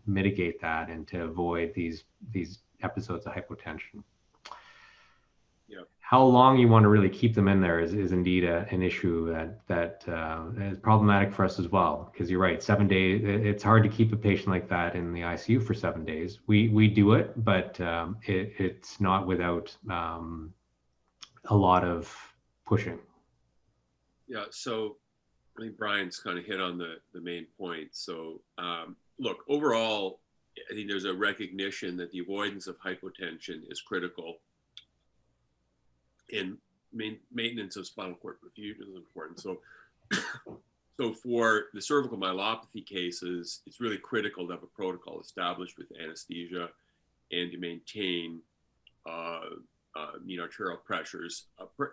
mitigate that and to avoid these episodes of hypotension. Yeah. How long you want to really keep them in there is indeed an issue that is problematic for us as well. Because you're right, 7 days, it's hard to keep a patient like that in the ICU for 7 days. We do it, but it's not without a lot of pushing. Yeah, so I think Brian's kind of hit on the main point. So look, overall, I think there's a recognition that the avoidance of hypotension is critical, and maintenance of spinal cord perfusion is important. So for the cervical myelopathy cases, it's really critical to have a protocol established with anesthesia and to maintain mean arterial pressures.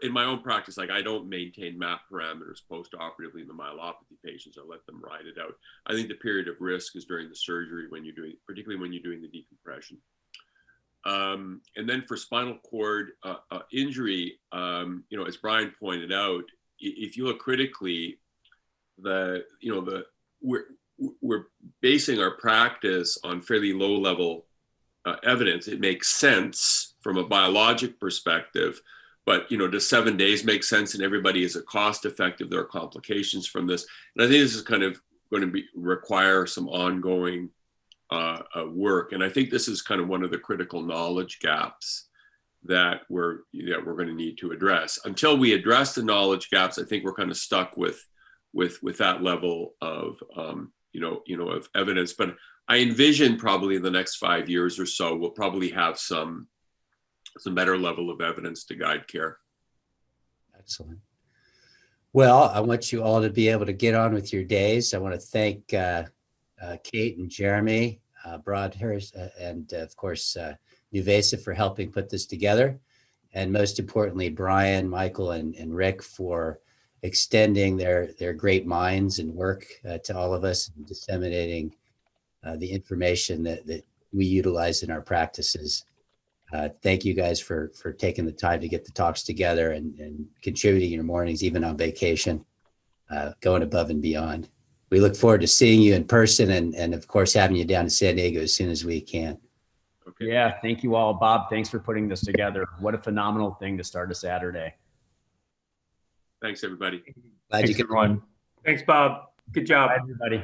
In my own practice, like, I don't maintain MAP parameters post-operatively in the myelopathy patients. I let them ride it out. I think the period of risk is during the surgery, particularly when you're doing the decompression. And then for spinal cord injury, as Brian pointed out, if you look critically, we're basing our practice on fairly low level evidence. It makes sense from a biologic perspective, but does 7 days make sense? And everybody, is it cost effective? There are complications from this, and I think this is kind of going to require some ongoing work. And I think this is kind of one of the critical knowledge gaps that we're going to need to address. Until we address the knowledge gaps, I think we're kind of stuck with that level of of evidence. But I envision probably in the next 5 years or so, we'll probably have some better level of evidence to guide care. Excellent. Well, I want you all to be able to get on with your days. I want to thank Kate and Jeremy Broadhurst, and of course NuVasive for helping put this together, and most importantly Brian, Michael, and Rick for extending their great minds and work to all of us, and disseminating the information that we utilize in our practices. Thank you guys for taking the time to get the talks together and contributing your mornings, even on vacation, going above and beyond. We look forward to seeing you in person, and of course having you down to San Diego as soon as we can. Okay. Yeah, thank you all. Bob, thanks for putting this together. What a phenomenal thing to start a Saturday. Thanks, everybody. Glad you could. Everyone. Thanks, Bob. Good job. Bye, everybody.